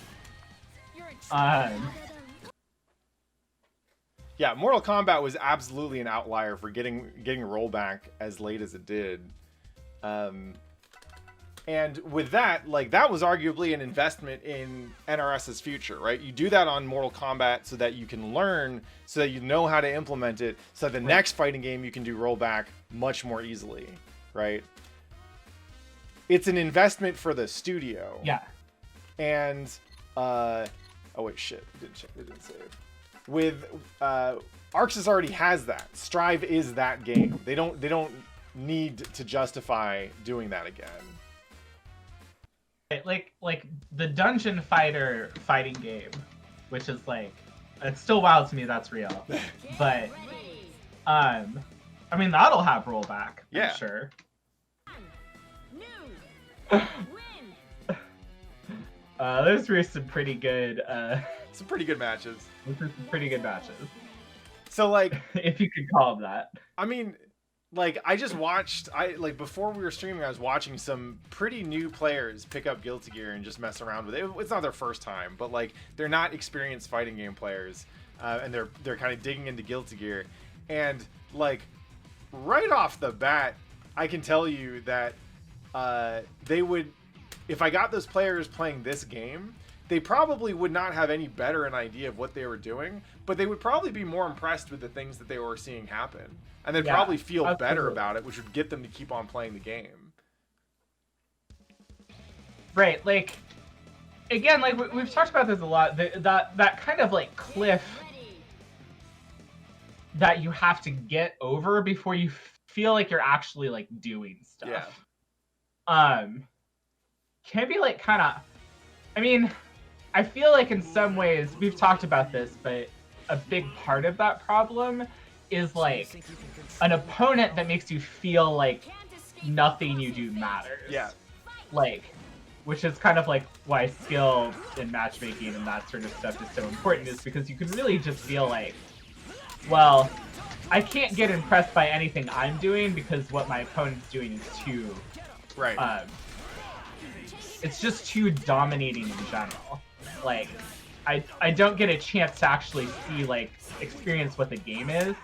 Yeah, Mortal Kombat was absolutely an outlier for getting rollback as late as it did. And with that, like, that was arguably an investment in NRS's future, right? You do that on Mortal Kombat so that you can learn, so that you know how to implement it, so the next fighting game you can do rollback much more easily, right? It's an investment for the studio. Yeah. And, oh wait, shit, it didn't save. With, ArcSys already has that. Strive is that game. They don't need to justify doing that again. Like the Dungeon Fighter fighting game, which is like, it's still wild to me that's real, but I mean that'll have rollback. Yeah. I'm sure. Those were some pretty good. Some pretty good matches. Those were some pretty good matches. So like, if you could call them that. I mean, like, I just watched, before we were streaming, I was watching some pretty new players pick up Guilty Gear and just mess around with it. It's not their first time, but, like, they're not experienced fighting game players, and they're kind of digging into Guilty Gear. And, like, right off the bat, I can tell you that they would, if I got those players playing this game, they probably would not have any better an idea of what they were doing, but they would probably be more impressed with the things that they were seeing happen. And they'd probably feel better about it, which would get them to keep on playing the game. Right, like, again, like, we've talked about this a lot, that kind of, like, cliff that you have to get over before you feel like you're actually, like, doing stuff. Yeah. Can be, like, kind of, I mean, I feel like in some ways, we've talked about this, but a big part of that problem is, like, an opponent that makes you feel like nothing you do matters. Yeah. Like, which is kind of like why skill in matchmaking and that sort of stuff is so important, is because you can really just feel like, well, I can't get impressed by anything I'm doing because what my opponent's doing is too... Right. It's just too dominating in general. Like, I don't get a chance to actually see, like, experience what the game is.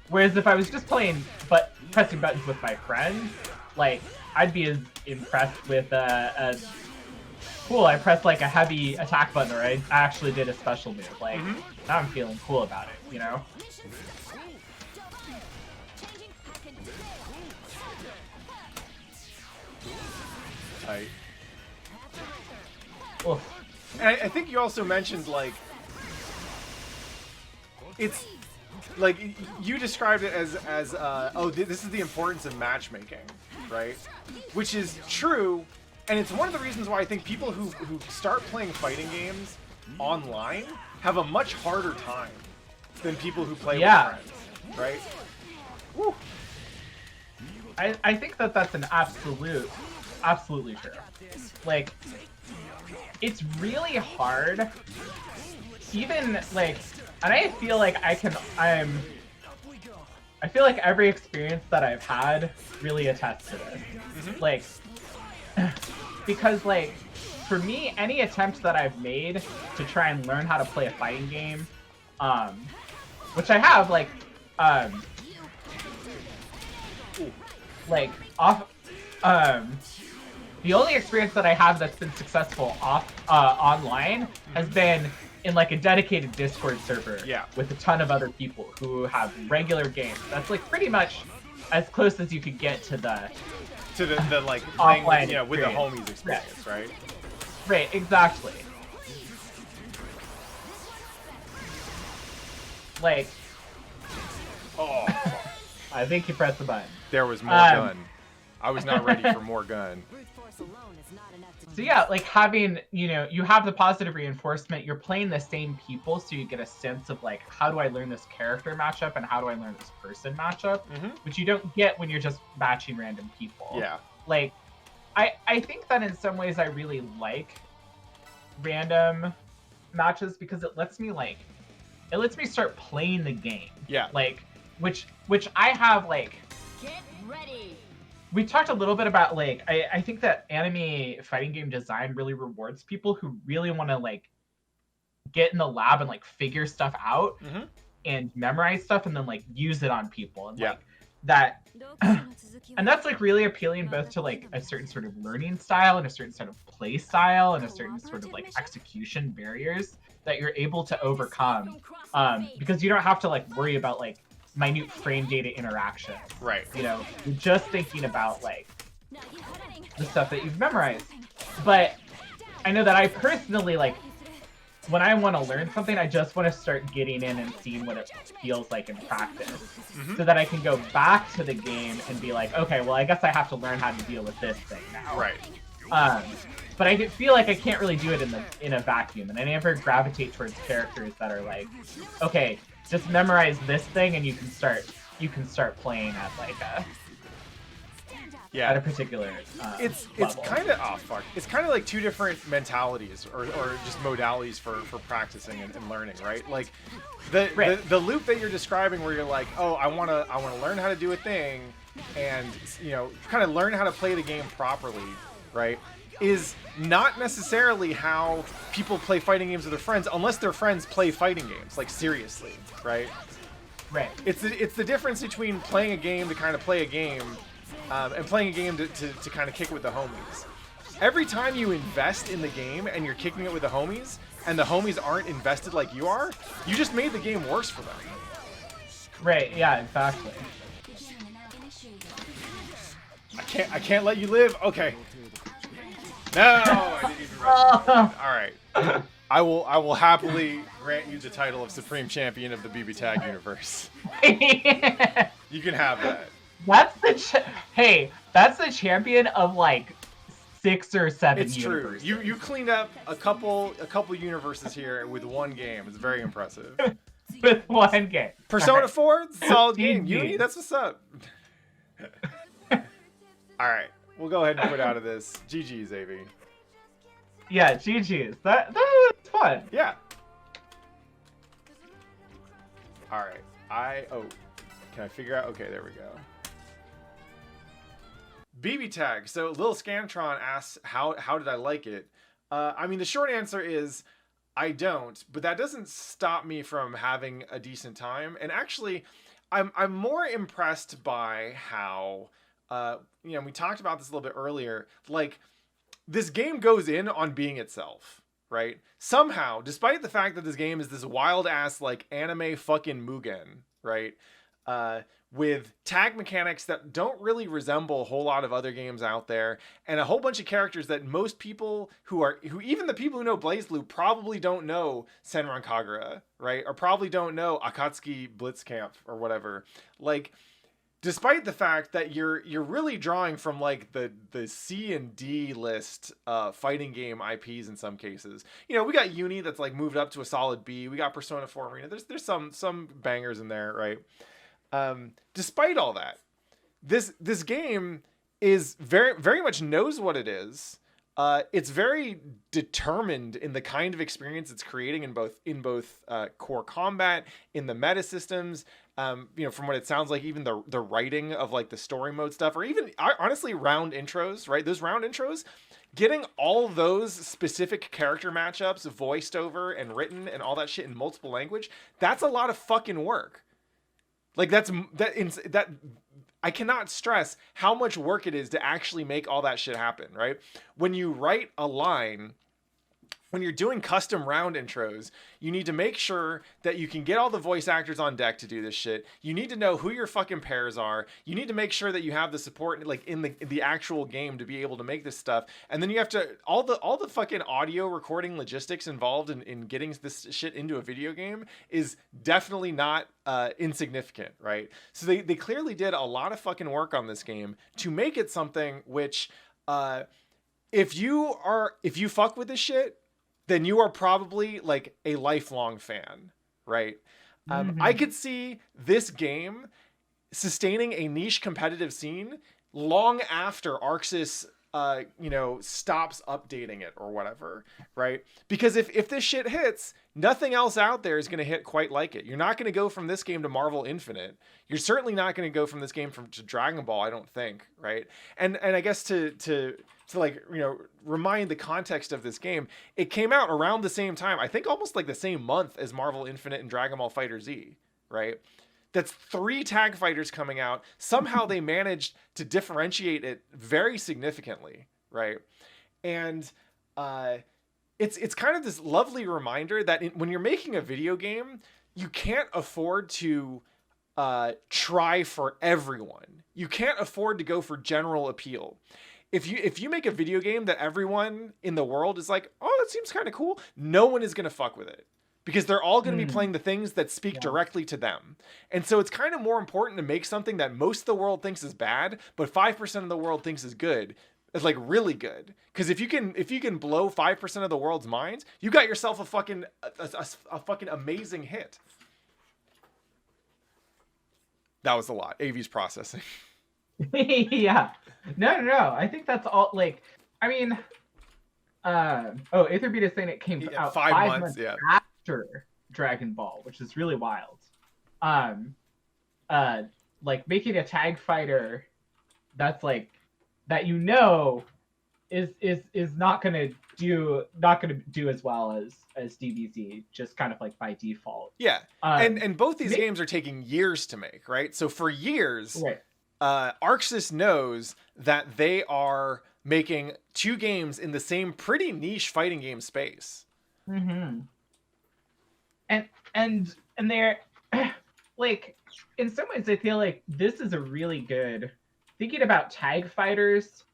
Whereas if I was just playing, but pressing buttons with my friends, like, I'd be as impressed with, cool, I pressed, like, a heavy attack button, or I actually did a special move. Like, now I'm feeling cool about it, you know? Tight. Oof. And I think you also mentioned, like, it's, like, you described it as oh, this is the importance of matchmaking, right? Which is true, and it's one of the reasons why I think people who start playing fighting games online have a much harder time. than people who play Yeah. with friends, right? Woo. I think that that's an absolutely true. Like, it's really hard, even like, and I feel like I feel like every experience that I've had really attests to this. Like, because like, for me, any attempt that I've made to try and learn how to play a fighting game, which I have, like the only experience that I have that's been successful online has been in like a dedicated Discord server with a ton of other people who have regular games. That's like pretty much as close as you could get to the like playing offline with the homies experience, right? Right, exactly. Like, oh, I think you pressed the button. There was more gun. I was not ready for more gun. So yeah, like having, you have the positive reinforcement, you're playing the same people, so you get a sense of like, how do I learn this character matchup and how do I learn this person matchup, which you don't get when you're just matching random people. Yeah. Like, I think that in some ways I really like random matches because it lets me start playing the game. Yeah. Like, which I have like. Get ready. We talked a little bit about like I think that anime fighting game design really rewards people who really want to like get in the lab and like figure stuff out and memorize stuff and then like use it on people and like that. And that's like really appealing both to like a certain sort of learning style and a certain sort of play style and a certain sort of like execution barriers that you're able to overcome because you don't have to like worry about like minute frame data interaction. Right. You're just thinking about like the stuff that you've memorized. But I know that I personally like when I want to learn something, I just want to start getting in and seeing what it feels like in practice so that I can go back to the game and be like, okay, well, I guess I have to learn how to deal with this thing now. Right. But I feel like I can't really do it in a vacuum, and I never gravitate towards characters that are like, okay, just memorize this thing and you can start playing at like at a particular it's level. kind of it's kind of like two different mentalities or just modalities for practicing and learning, right? Like the loop that you're describing where you're like, oh, I want to learn how to do a thing and kind of learn how to play the game properly, right? Is not necessarily how people play fighting games with their friends unless their friends play fighting games, like seriously, right? Right. It's the difference between playing a game to kind of play a game and playing a game to kind of kick it with the homies. Every time you invest in the game and you're kicking it with the homies and the homies aren't invested like you are, you just made the game worse for them. Right, yeah, exactly. I can't let you live. Okay. No, I didn't even rush. All right. I will happily grant you the title of Supreme Champion of the BB Tag universe. You can have that. That's the champion of like 6 or 7 It's universes. true. You cleaned up a couple universes here with one game. It's very impressive. With one game. Persona 4, solid game. GG. Uni, that's what's up. All right. We'll go ahead and quit out of this. GG's, Aevee. Yeah, GG's. That was fun. Yeah. All right. Can I figure out? Okay, there we go. BB Tag. So Lil Scantron asks, how did I like it? I mean, the short answer is I don't, but that doesn't stop me from having a decent time. And actually, I'm more impressed by how we talked about this a little bit earlier. Like, this game goes in on being itself, right? Somehow, despite the fact that this game is this wild ass like anime fucking Mugen, right? With tag mechanics that don't really resemble a whole lot of other games out there, and a whole bunch of characters that most people who even the people who know BlazBlue probably don't know Senran Kagura, right? Or probably don't know Akatsuki Blitzcamp or whatever. Like, despite the fact that you're really drawing from like the C and D list fighting game IPs in some cases. You know, we got Uni that's like moved up to a solid B. We got Persona 4 Arena. There's some bangers in there, right? Despite all that, this game is very much knows what it is. It's very determined in the kind of experience it's creating in both core combat, in the meta systems. You know, from what it sounds like, even the writing of like the story mode stuff, or even honestly round intros, right? Those round intros, getting all those specific character matchups voiced over and written and all that shit in multiple language, that's a lot of fucking work. Like that I cannot stress how much work it is to actually make all that shit happen, right? When you write a line, when you're doing custom round intros, you need to make sure that you can get all the voice actors on deck to do this shit. You need to know who your fucking pairs are. You need to make sure that you have the support like in the actual game to be able to make this stuff. And then you have to all the fucking audio recording logistics involved in getting this shit into a video game is definitely not insignificant, right? So they clearly did a lot of fucking work on this game to make it something which if you fuck with this shit, then you are probably like a lifelong fan, right? I could see this game sustaining a niche competitive scene long after ArcSys, stops updating it or whatever, right? Because if this shit hits, nothing else out there is going to hit quite like it. You're not going to go from this game to Marvel Infinite. You're certainly not going to go from this game to Dragon Ball, I don't think, right? And I guess to like, you know, remind the context of this game, it came out around the same time, I think almost like the same month as Marvel Infinite and Dragon Ball FighterZ, right? That's 3 tag fighters coming out. Somehow they managed to differentiate it very significantly, right? And it's kind of this lovely reminder that when you're making a video game, you can't afford to try for everyone. You can't afford to go for general appeal. If you make a video game that everyone in the world is like, oh, that seems kind of cool, no one is going to fuck with it. Because they're all going to be playing the things that speak directly to them. And so it's kind of more important to make something that most of the world thinks is bad, but 5% of the world thinks is good. It's like really good. Because if you can blow 5% of the world's minds, you got yourself a fucking amazing hit. That was a lot. Aevee's processing. Yeah. No. I think that's all. Like, I mean, Aether Beat is saying it came out 5 months after Dragon Ball, which is really wild. Like making a tag fighter that's like that, you know, is not gonna do as well as DBZ, just kind of like by default. Yeah. And both these games are taking years to make, right? So for years, right. ArcSys knows that they are making 2 games in the same pretty niche fighting game space. Mm-hmm. And they're like, in some ways I feel like this is a really good, thinking about tag fighters,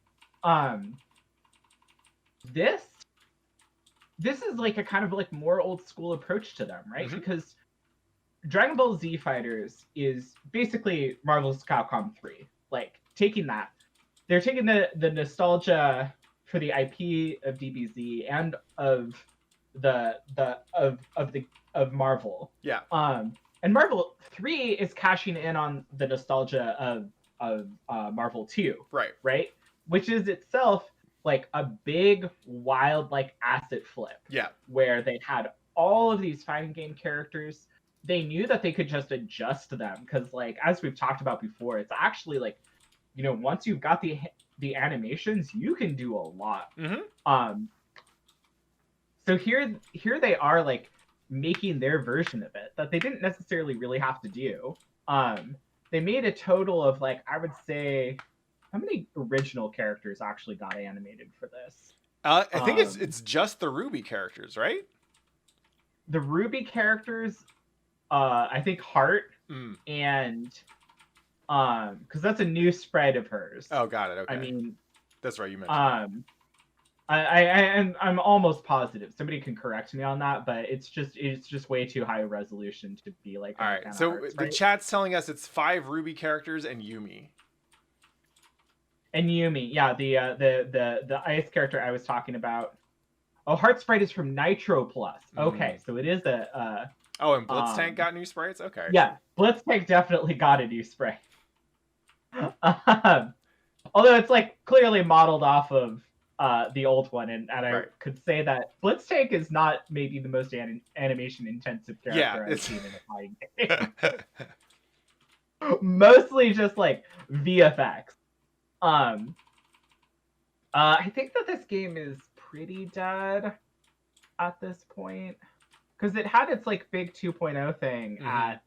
this is like a kind of like more old school approach to them, right? Mm-hmm. Because Dragon Ball Z Fighters is basically Marvel's Capcom 3. Like, they're taking the nostalgia for the IP of DBZ and of of Marvel. Yeah. And Marvel 3 is cashing in on the nostalgia of Marvel 2. Right. Right? Which is itself like a big, wild, like asset flip. Yeah. Where they had all of these fighting game characters. They knew that they could just adjust them because, like, as we've talked about before, it's actually like, you know, once you've got the animations, you can do a lot. Mm-hmm. So here they are, like, making their version of it that they didn't necessarily really have to do. They made a total of, like, I would say, how many original characters actually got animated for this? I think it's just the Ruby characters, right? The Ruby characters, I think Heart and because that's a new spread of hers. Oh, got it. Okay. I mean, that's right. You mentioned. I'm almost positive. Somebody can correct me on that, but it's just way too high resolution to be like. All right, so the chat's telling us it's 5 Ruby characters and Yumi. And Yumi, yeah, the ice character I was talking about. Oh, Heart Sprite is from Nitro Plus. Okay, so it is a. Oh, and Blitztank got new sprites. Okay. Yeah, Blitztank definitely got a new sprite. Although it's like clearly modeled off of the old one, and I could say that Blitztank is not maybe the most animation intensive character I've seen in a fighting game. Mostly just like VFX. I think that this game is pretty dead at this point, because it had its like big 2.0 thing at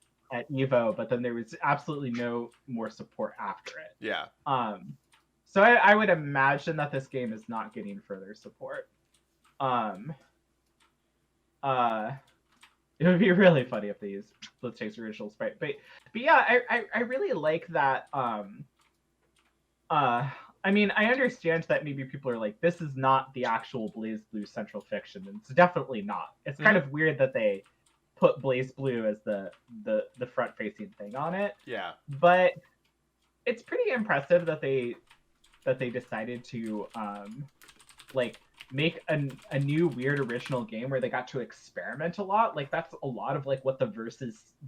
Evo, but then there was absolutely no more support after it. Yeah. So I would imagine that this game is not getting further support. It would be really funny if they used Blitztank's original sprite, but yeah, I really like that. I mean, I understand that maybe people are like, this is not the actual BlazBlue Central Fiction, and it's definitely not. It's kind of weird that they put BlazBlue as the front-facing thing on it. Yeah. But it's pretty impressive that they decided to like make a new weird original game where they got to experiment a lot. Like that's a lot of like what the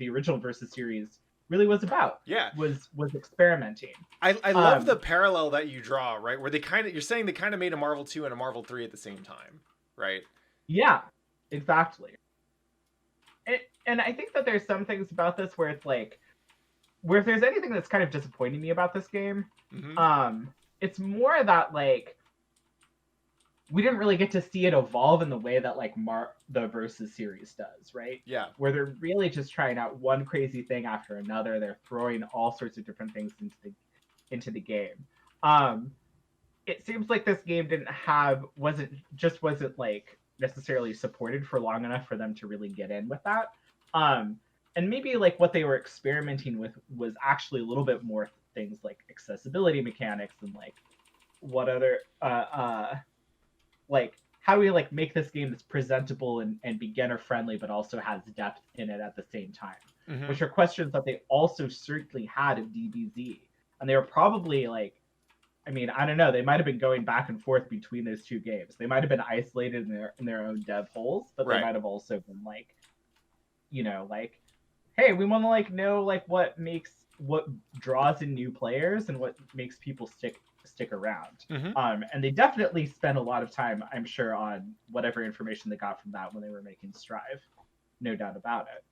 original Versus series really was about. Yeah. Was experimenting. I love the parallel that you draw, right? Where you're saying they kind of made a Marvel 2 and a Marvel 3 at the same time, right? Yeah, exactly. And I think that there's some things about this where it's like, where if there's anything that's kind of disappointing me about this game, it's more that like we didn't really get to see it evolve in the way that like the Versus series does, right? Yeah. Where they're really just trying out one crazy thing after another. They're throwing all sorts of different things into the game. It seems like this game wasn't like necessarily supported for long enough for them to really get in with that. And maybe like what they were experimenting with was actually a little bit more things like accessibility mechanics and like what other like how do we like make this game that's presentable and beginner friendly but also has depth in it at the same time, which are questions that they also certainly had in DBZ. And they were probably like, I mean, I don't know, they might have been going back and forth between those two games. They might have been isolated in their own dev holes, but they might have also been like, you know, like, hey, we want to like know like what draws in new players and what makes people stick around. And they definitely spent a lot of time, I'm sure, on whatever information they got from that when they were making Strive. No doubt about it.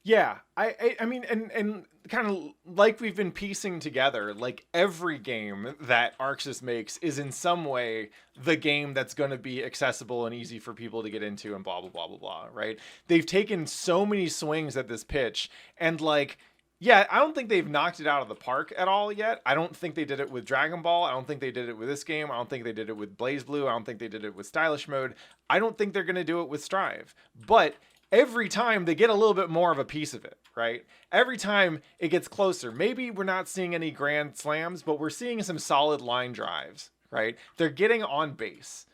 Yeah, I mean, and kind of like we've been piecing together, like every game that ArcSys makes is in some way the game that's going to be accessible and easy for people to get into and blah, blah, blah, blah, blah, right? They've taken so many swings at this pitch and like, yeah, I don't think they've knocked it out of the park at all yet. I don't think they did it with Dragon Ball. I don't think they did it with this game. I don't think they did it with BlazBlue. I don't think they did it with Stylish Mode. I don't think they're going to do it with Strive. But every time they get a little bit more of a piece of it, right? Every time it gets closer. Maybe we're not seeing any grand slams, but we're seeing some solid line drives, right? They're getting on base.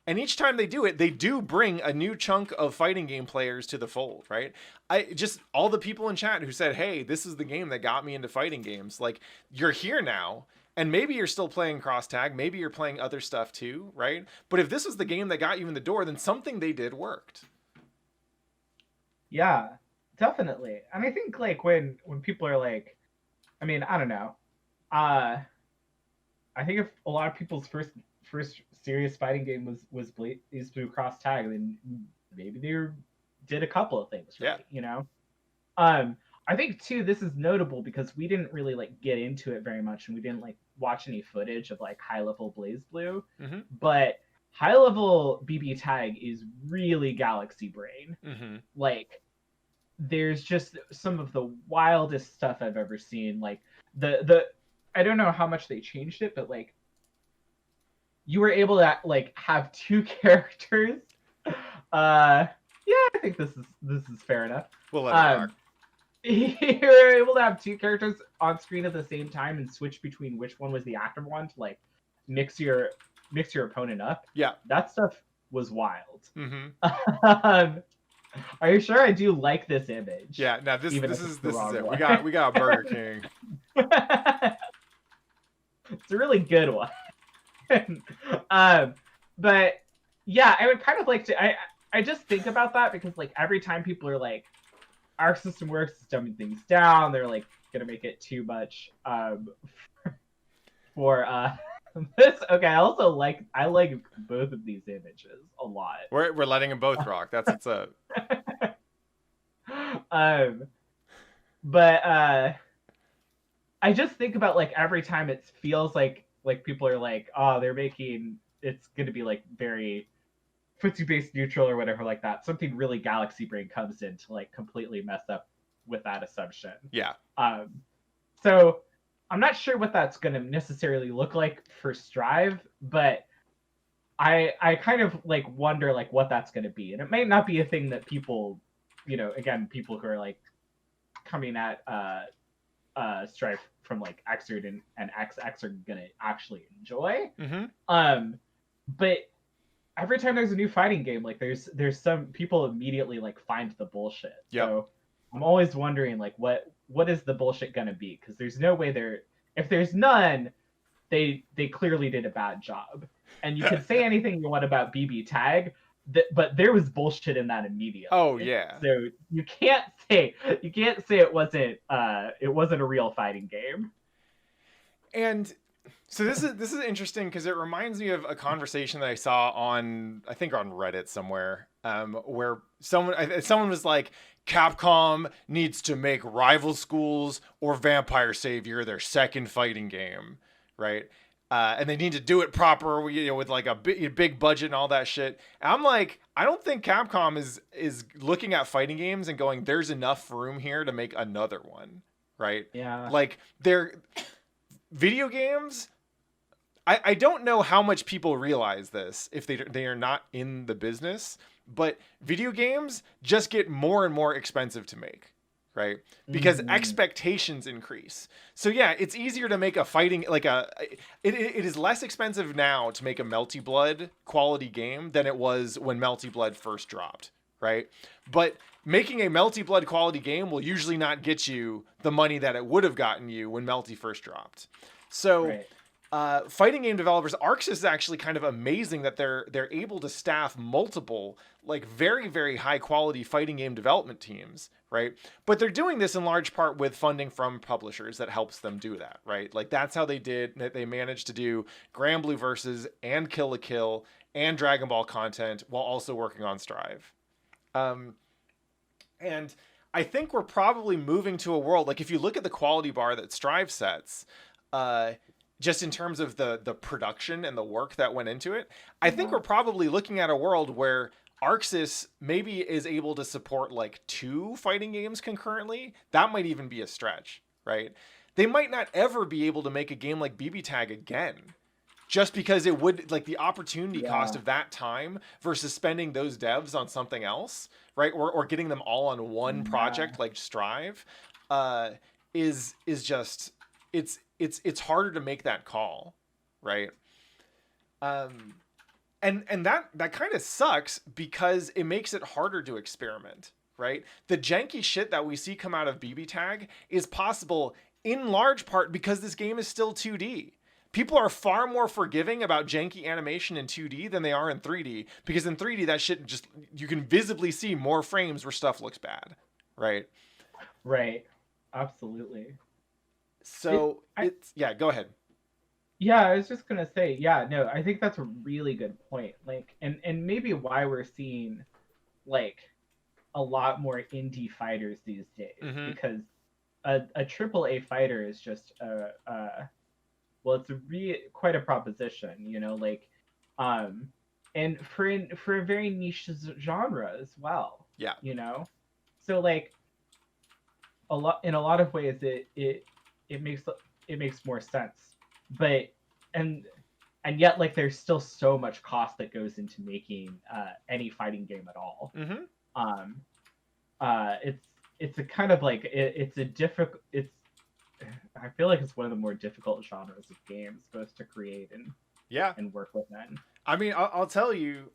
And each time they do it, they do bring a new chunk of fighting game players to the fold, right? All the people in chat who said, hey, this is the game that got me into fighting games. Like, you're here now, and maybe you're still playing cross tag. Maybe you're playing other stuff too, right? But if this was the game that got you in the door, then something they did worked. Yeah, definitely. And I think like when people are like, I mean, I don't know. I think if a lot of people's first serious fighting game was BlazBlue Cross Tag, then maybe they did a couple of things right, you know? I think too this is notable because we didn't really like get into it very much and we didn't like watch any footage of like high level BlazBlue, but high level BB Tag is really Galaxy Brain. Like there's just some of the wildest stuff I've ever seen. Like the I don't know how much they changed it, but like you were able to like have two characters. Yeah, I think this is fair enough. We'll let it rock. You were able to have two characters on screen at the same time and switch between which one was the active one to like mix your mix your opponent up. Yeah. That stuff was wild. Mm-hmm. Are you sure I do like this image? Yeah. Now this Even this if it's is the this is wrong it. one. We got a Burger King. It's a really good one. But yeah, I would kind of like to. I just think about that because like every time people are like, our system works, it's dumbing things down. They're like gonna make it too much for this. Okay, I like both of these images a lot. We're letting them both rock. That's what's up. But I just think about like every time it feels like people are like, oh, they're making it's gonna be like very footsie based neutral or whatever like that. Something really galaxy brain comes in to like completely mess up with that assumption. Yeah. So I'm not sure what that's gonna necessarily look like for Strive, but I kind of like wonder like what that's gonna be. And it might not be a thing that people, again, people who are like coming at Strive from like Xrd and XX are gonna actually enjoy. Mm-hmm. But every time there's a new fighting game, like there's some people immediately like find the bullshit. Yep. So I'm always wondering like what is the bullshit gonna be? Because there's no way if there's none, they clearly did a bad job. And you can say anything you want about BB Tag, but there was bullshit in that immediately. Oh yeah. So you can't say it wasn't a real fighting game. And so this is interesting because it reminds me of a conversation that I saw on Reddit somewhere, where someone was like, Capcom needs to make Rival Schools or Vampire Savior their second fighting game, right? And they need to do it proper, with like a big budget and all that shit. And I'm like, I don't think Capcom is looking at fighting games and going, there's enough room here to make another one, right? Yeah. Like they're video games. I don't know how much people realize this if they are not in the business, but video games just get more and more expensive to make, right? Because expectations increase. So yeah, it's easier to make a fighting it is less expensive now to make a Melty Blood quality game than it was when Melty Blood first dropped, right? But making a Melty Blood quality game will usually not get you the money that it would have gotten you when Melty first dropped. So Right. Fighting game developers, ArcSys is actually kind of amazing that they're able to staff multiple like very, very high quality fighting game development teams, right? But they're doing this in large part with funding from publishers that helps them do that, right? Like that's how they managed to do BlazBlue Versus and Kill la Kill and Dragon Ball content while also working on Strive. And I think we're probably moving to a world, like if you look at the quality bar that Strive sets, just in terms of the production and the work that went into it, I think we're probably looking at a world where ArcSys maybe is able to support like 2 fighting games concurrently. That might even be a stretch, right? They might not ever be able to make a game like BB Tag again, just because it would like the opportunity cost of that time versus spending those devs on something else, right? Or getting them all on one project like Strive, is just it's harder to make that call, right? And that kind of sucks because it makes it harder to experiment, right? The janky shit that we see come out of BB Tag is possible in large part because this game is still 2D. People are far more forgiving about janky animation in 2D than they are in 3D, because in 3D that shit just, you can visibly see more frames where stuff looks bad, right? Right. Absolutely. So yeah, go ahead. Yeah, I was just gonna say, yeah, no, I think that's a really good point. Like, and maybe why we're seeing like a lot more indie fighters these days, because a triple A fighter is just it's quite a proposition, like, and for a very niche genre as well. Yeah. So like in a lot of ways it makes more sense, but and yet like there's still so much cost that goes into making any fighting game at all. It's a kind of like I feel like it's one of the more difficult genres of games both to create Yeah. and work within. I mean, I'll tell you,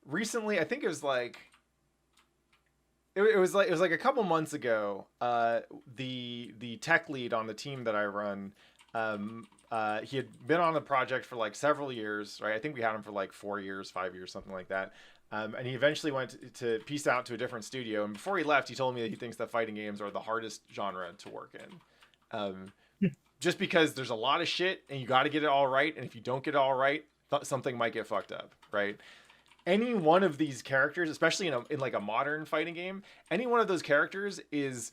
recently, I think it was like, it was like a couple months ago, the tech lead on the team that I run, he had been on the project for like several years, right? I think we had him for like 4 years, 5 years, something like that. And he eventually went to piece out to a different studio. And before he left, he told me that he thinks that fighting games are the hardest genre to work in. Just because there's a lot of shit and you got to get it all right. And if you don't get it all right, something might get fucked up, right? Any one of these characters, especially in like a modern fighting game, any one of those characters is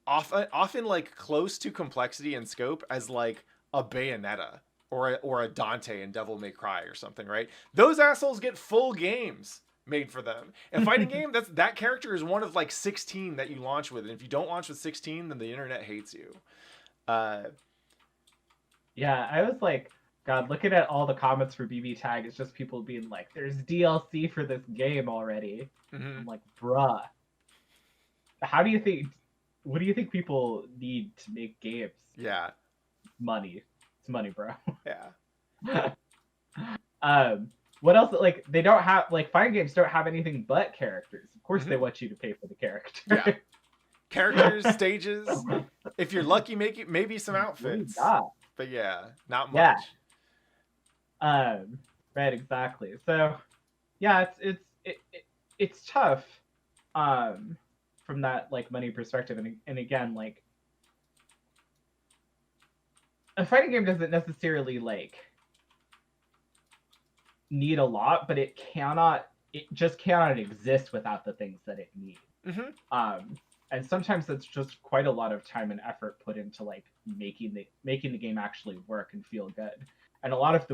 often like close to complexity and scope as like a Bayonetta or a Dante in Devil May Cry or something, right? Those assholes get full games made for them. A fighting game, that character is one of like 16 that you launch with, and if you don't launch with 16, then the internet hates you. Yeah, I was like, God, looking at all the comments for BB Tag, it's just people being like, "There's DLC for this game already." I'm like, bruh, how do you think? What do you think people need to make games? Yeah, money. It's money, bro. Yeah. What else? Like, they don't have, like, fighting games don't have anything but characters. Of course, they want you to pay for the character. Yeah. Characters, stages. If you're lucky, maybe some outfits. But yeah, not much. Yeah. Right, exactly. So, yeah, it's tough, from that like money perspective, and again, like, a fighting game doesn't necessarily like need a lot, but it just cannot exist without the things that it needs. And sometimes that's just quite a lot of time and effort put into like making the game actually work and feel good. And a lot of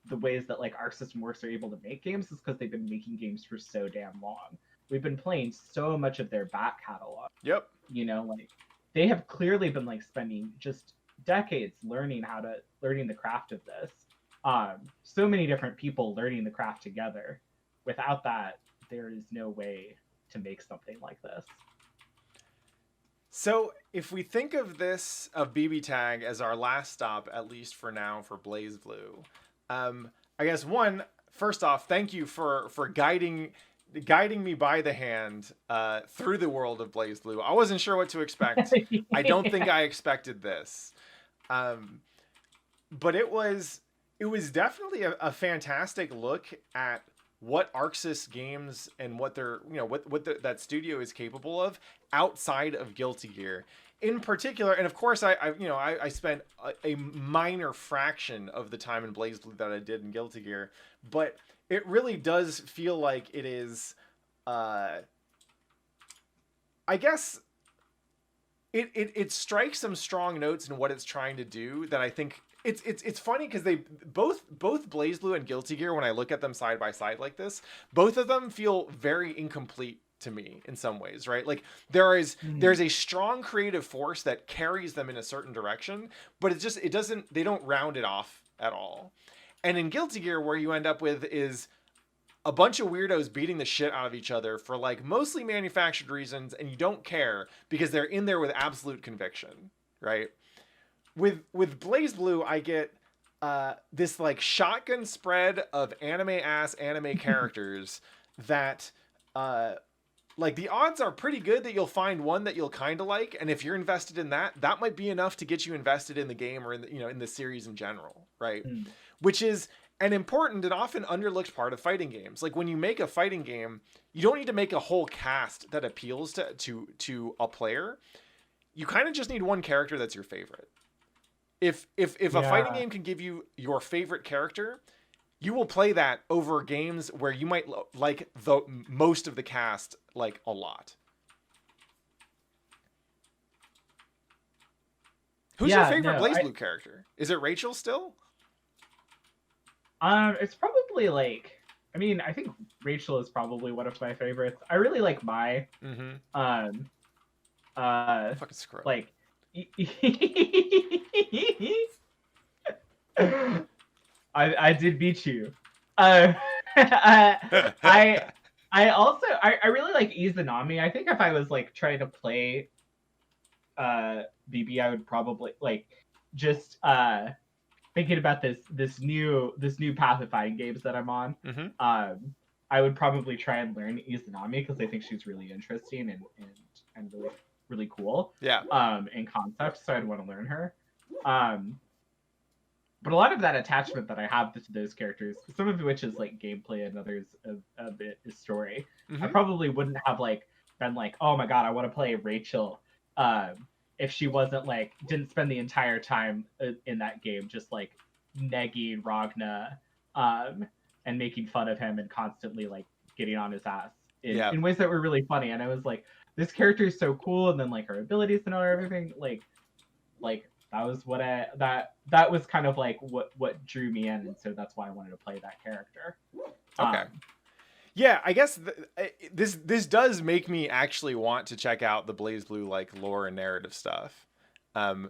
the ways that like our system works are able to make games is because they've been making games for so damn long. We've been playing so much of their back catalog. Yep. You know, like, they have clearly been like spending just decades learning the craft of this. So many different people learning the craft together. Without that, there is no way to make something like this. So if we think of BB Tag as our last stop, at least for now, for BlazBlue, I guess first off, thank you for guiding me by the hand through the world of BlazBlue. I wasn't sure what to expect. I don't think I expected this, but it was definitely a fantastic look at what ArcSys games and what they're, that studio is capable of outside of Guilty Gear in particular. And of course I spent a minor fraction of the time in BlazBlue that I did in Guilty Gear, but it really does feel like it is, I guess it strikes some strong notes in what it's trying to do that I think it's funny because they both BlazBlue and Guilty Gear, when I look at them side by side like this, both of them feel very incomplete to me in some ways, right? Like there's a strong creative force that carries them in a certain direction, but they don't round it off at all. And in Guilty Gear, where you end up with is a bunch of weirdos beating the shit out of each other for like mostly manufactured reasons, and you don't care because they're in there with absolute conviction, right? With BlazBlue, I get this like shotgun spread of anime characters that like the odds are pretty good that you'll find one that you'll kind of like, and if you're invested in that might be enough to get you invested in the game or in the, in the series in general, right? Which is an important and often underlooked part of fighting games. Like when you make a fighting game, you don't need to make a whole cast that appeals to a player. You kind of just need one character that's your favorite. If a fighting game can give you your favorite character, you will play that over games where you might like the most of the cast like a lot. Who's your favorite BlazBlue character? Is it Rachel still? It's probably like, I mean, I think Rachel is probably one of my favorites. I really like Mai. Fucking scrub. Like, I did beat you. I really like Izanami. I think if I was like trying to play BB, I would probably like just thinking about this new Path of Fighting games that I'm on, I would probably try and learn Izanami because I think she's really interesting and really really cool. Yeah. In concept, so I'd want to learn her. But a lot of that attachment that I have to those characters, some of which is like gameplay and others a bit is story. I probably wouldn't have like been like, oh my god, I want to play Rachel, if she wasn't like didn't spend the entire time in that game just like negging Ragna, and making fun of him and constantly like getting on his ass in ways that were really funny. And I was like, this character is so cool, and then like her abilities and everything, like that was what that was kind of like what drew me in, and so that's why I wanted to play that character. Okay. Yeah, I guess this does make me actually want to check out the BlazBlue like lore and narrative stuff,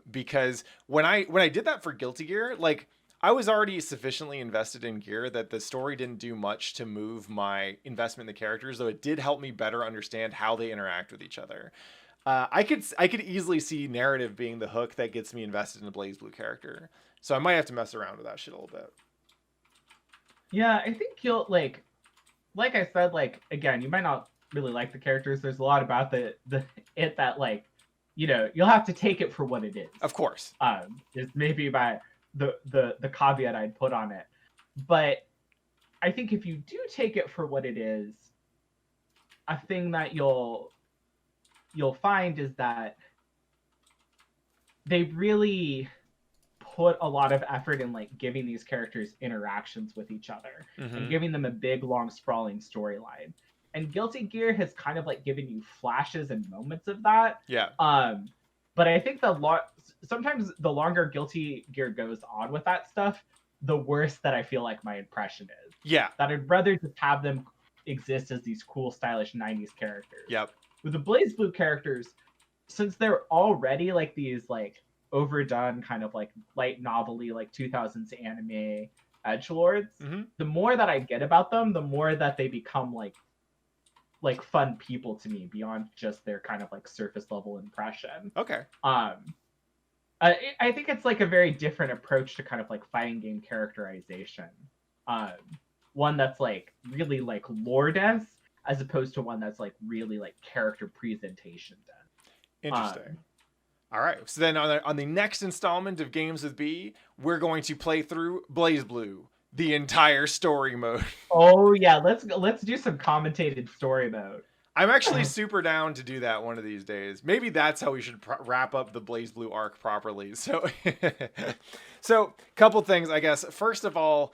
because when I did that for Guilty Gear, like I was already sufficiently invested in Gear that the story didn't do much to move my investment in the characters, though it did help me better understand how they interact with each other. I could easily see narrative being the hook that gets me invested in a BlazBlue character. So I might have to mess around with that shit a little bit. Yeah, I think you'll like I said, like again, you might not really like the characters. There's a lot about it that like, you know, you'll have to take it for what it is. Of course. Is maybe by the caveat I'd put on it. But I think if you do take it for what it is, a thing that you'll find is that they really put a lot of effort in like giving these characters interactions with each other and giving them a big, long, sprawling storyline. And Guilty Gear has kind of like given you flashes and moments of that. Yeah. But I think sometimes the longer Guilty Gear goes on with that stuff, the worse that I feel like my impression is. Yeah. That I'd rather just have them exist as these cool, stylish 90s characters. Yep. With the BlazBlue characters, since they're already like these like overdone kind of like light novel-y like 2000s anime edgelords, the more that I get about them, the more that they become like fun people to me beyond just their kind of like surface level impression. Okay. I think it's like a very different approach to kind of like fighting game characterization. One that's like really like lore dense, as opposed to one that's like really like character presentation dense. Interesting. All right. So then on the next installment of Games with B, we're going to play through BlazBlue, the entire story mode. Oh yeah, let's do some commentated story mode. I'm actually super down to do that one of these days. Maybe that's how we should wrap up the BlazBlue arc properly. So, couple things, I guess. First of all,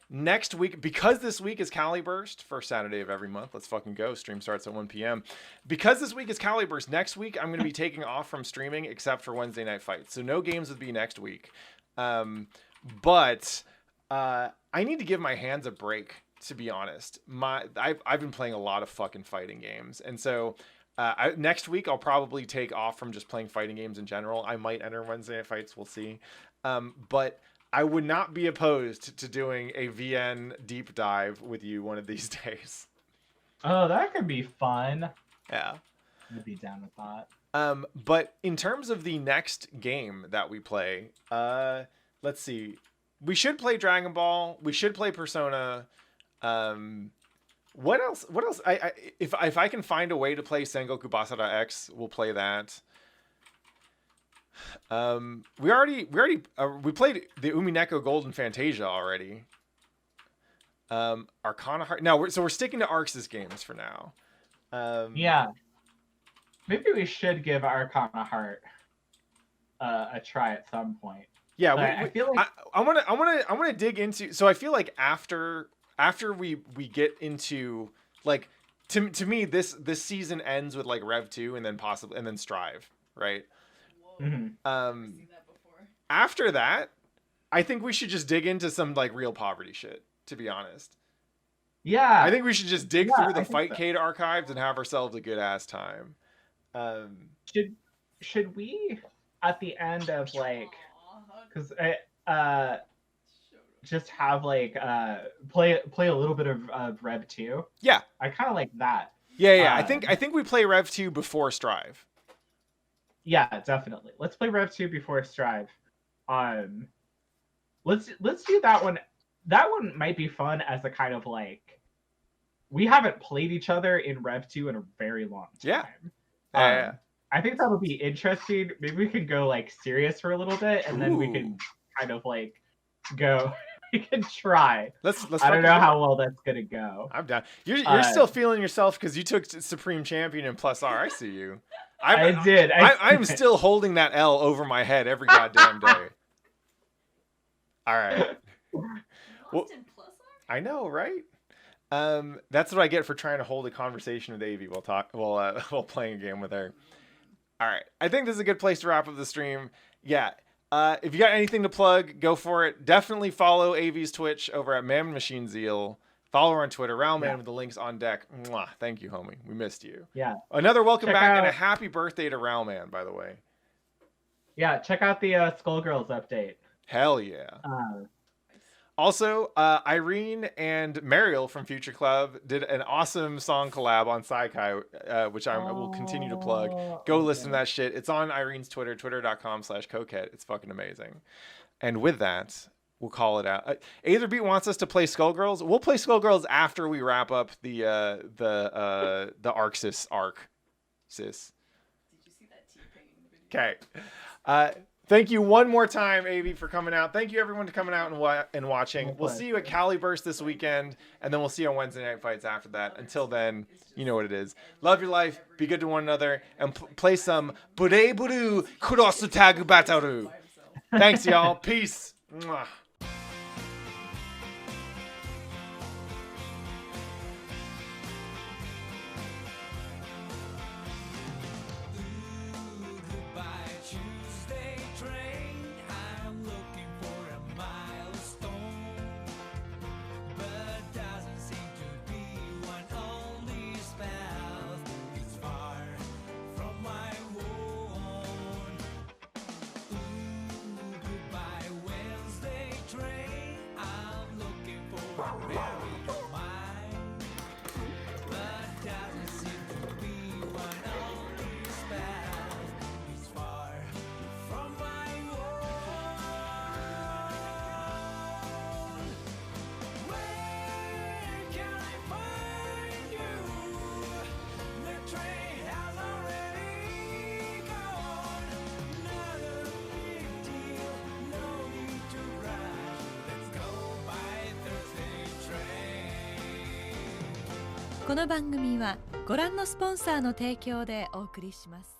next week, because this week is Cali Burst, first Saturday of every month. Let's fucking go. Stream starts at 1 p.m. Because this week is Cali Burst, next week I'm going to be taking off from streaming except for Wednesday Night Fights. So no games with me next week. But I need to give my hands a break, to be honest. I've been playing a lot of fucking fighting games. And so next week I'll probably take off from just playing fighting games in general. I might enter Wednesday Night Fights. We'll see. But I would not be opposed to doing a VN deep dive with you one of these days. Oh, that could be fun. Yeah. I'd be down with that. But in terms of the next game that we play, let's see. We should play Dragon Ball. We should play Persona. What else? If I can find a way to play Sengoku Basara X, we'll play that. We played the Umineko Golden Fantasia already. Arcana Heart. No, we're sticking to ArcSys games for now. Yeah. Maybe we should give Arcana Heart a try at some point. Yeah, I feel like I want to dig into. So I feel like after we get into like to me this season ends with like Rev 2 and then Strive, right? After that, I think we should just dig into some like real poverty shit, to be honest. Yeah. I think we should just dig through the Fightcade archives and have ourselves a good ass time. Should we at the end of like, because just have like play a little bit of Rev 2? Yeah. I kind of like that. Yeah. I think we play Rev 2 before Strive. Yeah, definitely. Let's play Rev 2 before Strive. let's do that one. That one might be fun as a kind of like, we haven't played each other in Rev 2 in a very long time. Yeah. I think that'll be interesting. Maybe we could go like serious for a little bit, and then we can kind of like go. We can try. Let's I don't know how well that's gonna go. I'm down. You're still feeling yourself because you took Supreme Champion and Plus R. I see you. I did. I'm still holding that L over my head every goddamn day. All right. Well, I know, right? That's what I get for trying to hold a conversation with Aevee while playing a game with her. All right. I think this is a good place to wrap up the stream. Yeah. If you got anything to plug, go for it. Definitely follow Aevee's Twitch over at Man Machine Zeal. Follow her on Twitter, Rowman, with the links on deck. Mwah. Thank you, homie. We missed you. Yeah. Another welcome back and a happy birthday to Rowman, by the way. Yeah, check out the Skullgirls update. Hell yeah. Also, Irene and Mariel from Future Club did an awesome song collab on Saikai, which I will continue to plug. Go listen to that shit. It's on Irene's Twitter, twitter.com/coquette. It's fucking amazing. And with that, we'll call it out. Aether Beat wants us to play Skullgirls. We'll play Skullgirls after we wrap up the ArcSys arc. Sis. Did you see that T-Pain video? Okay. Thank you one more time, Aevee, for coming out. Thank you, everyone, for coming out and watching. We'll see you at Caliburst this weekend, and then we'll see you on Wednesday Night Fights after that. Until then, you know what it is. Love your life, be good to one another, and play some Bure Buru Kurosutagu Bataru. Thanks, y'all. Peace. Mwah.この番組はご覧のスポンサーの提供でお送りします。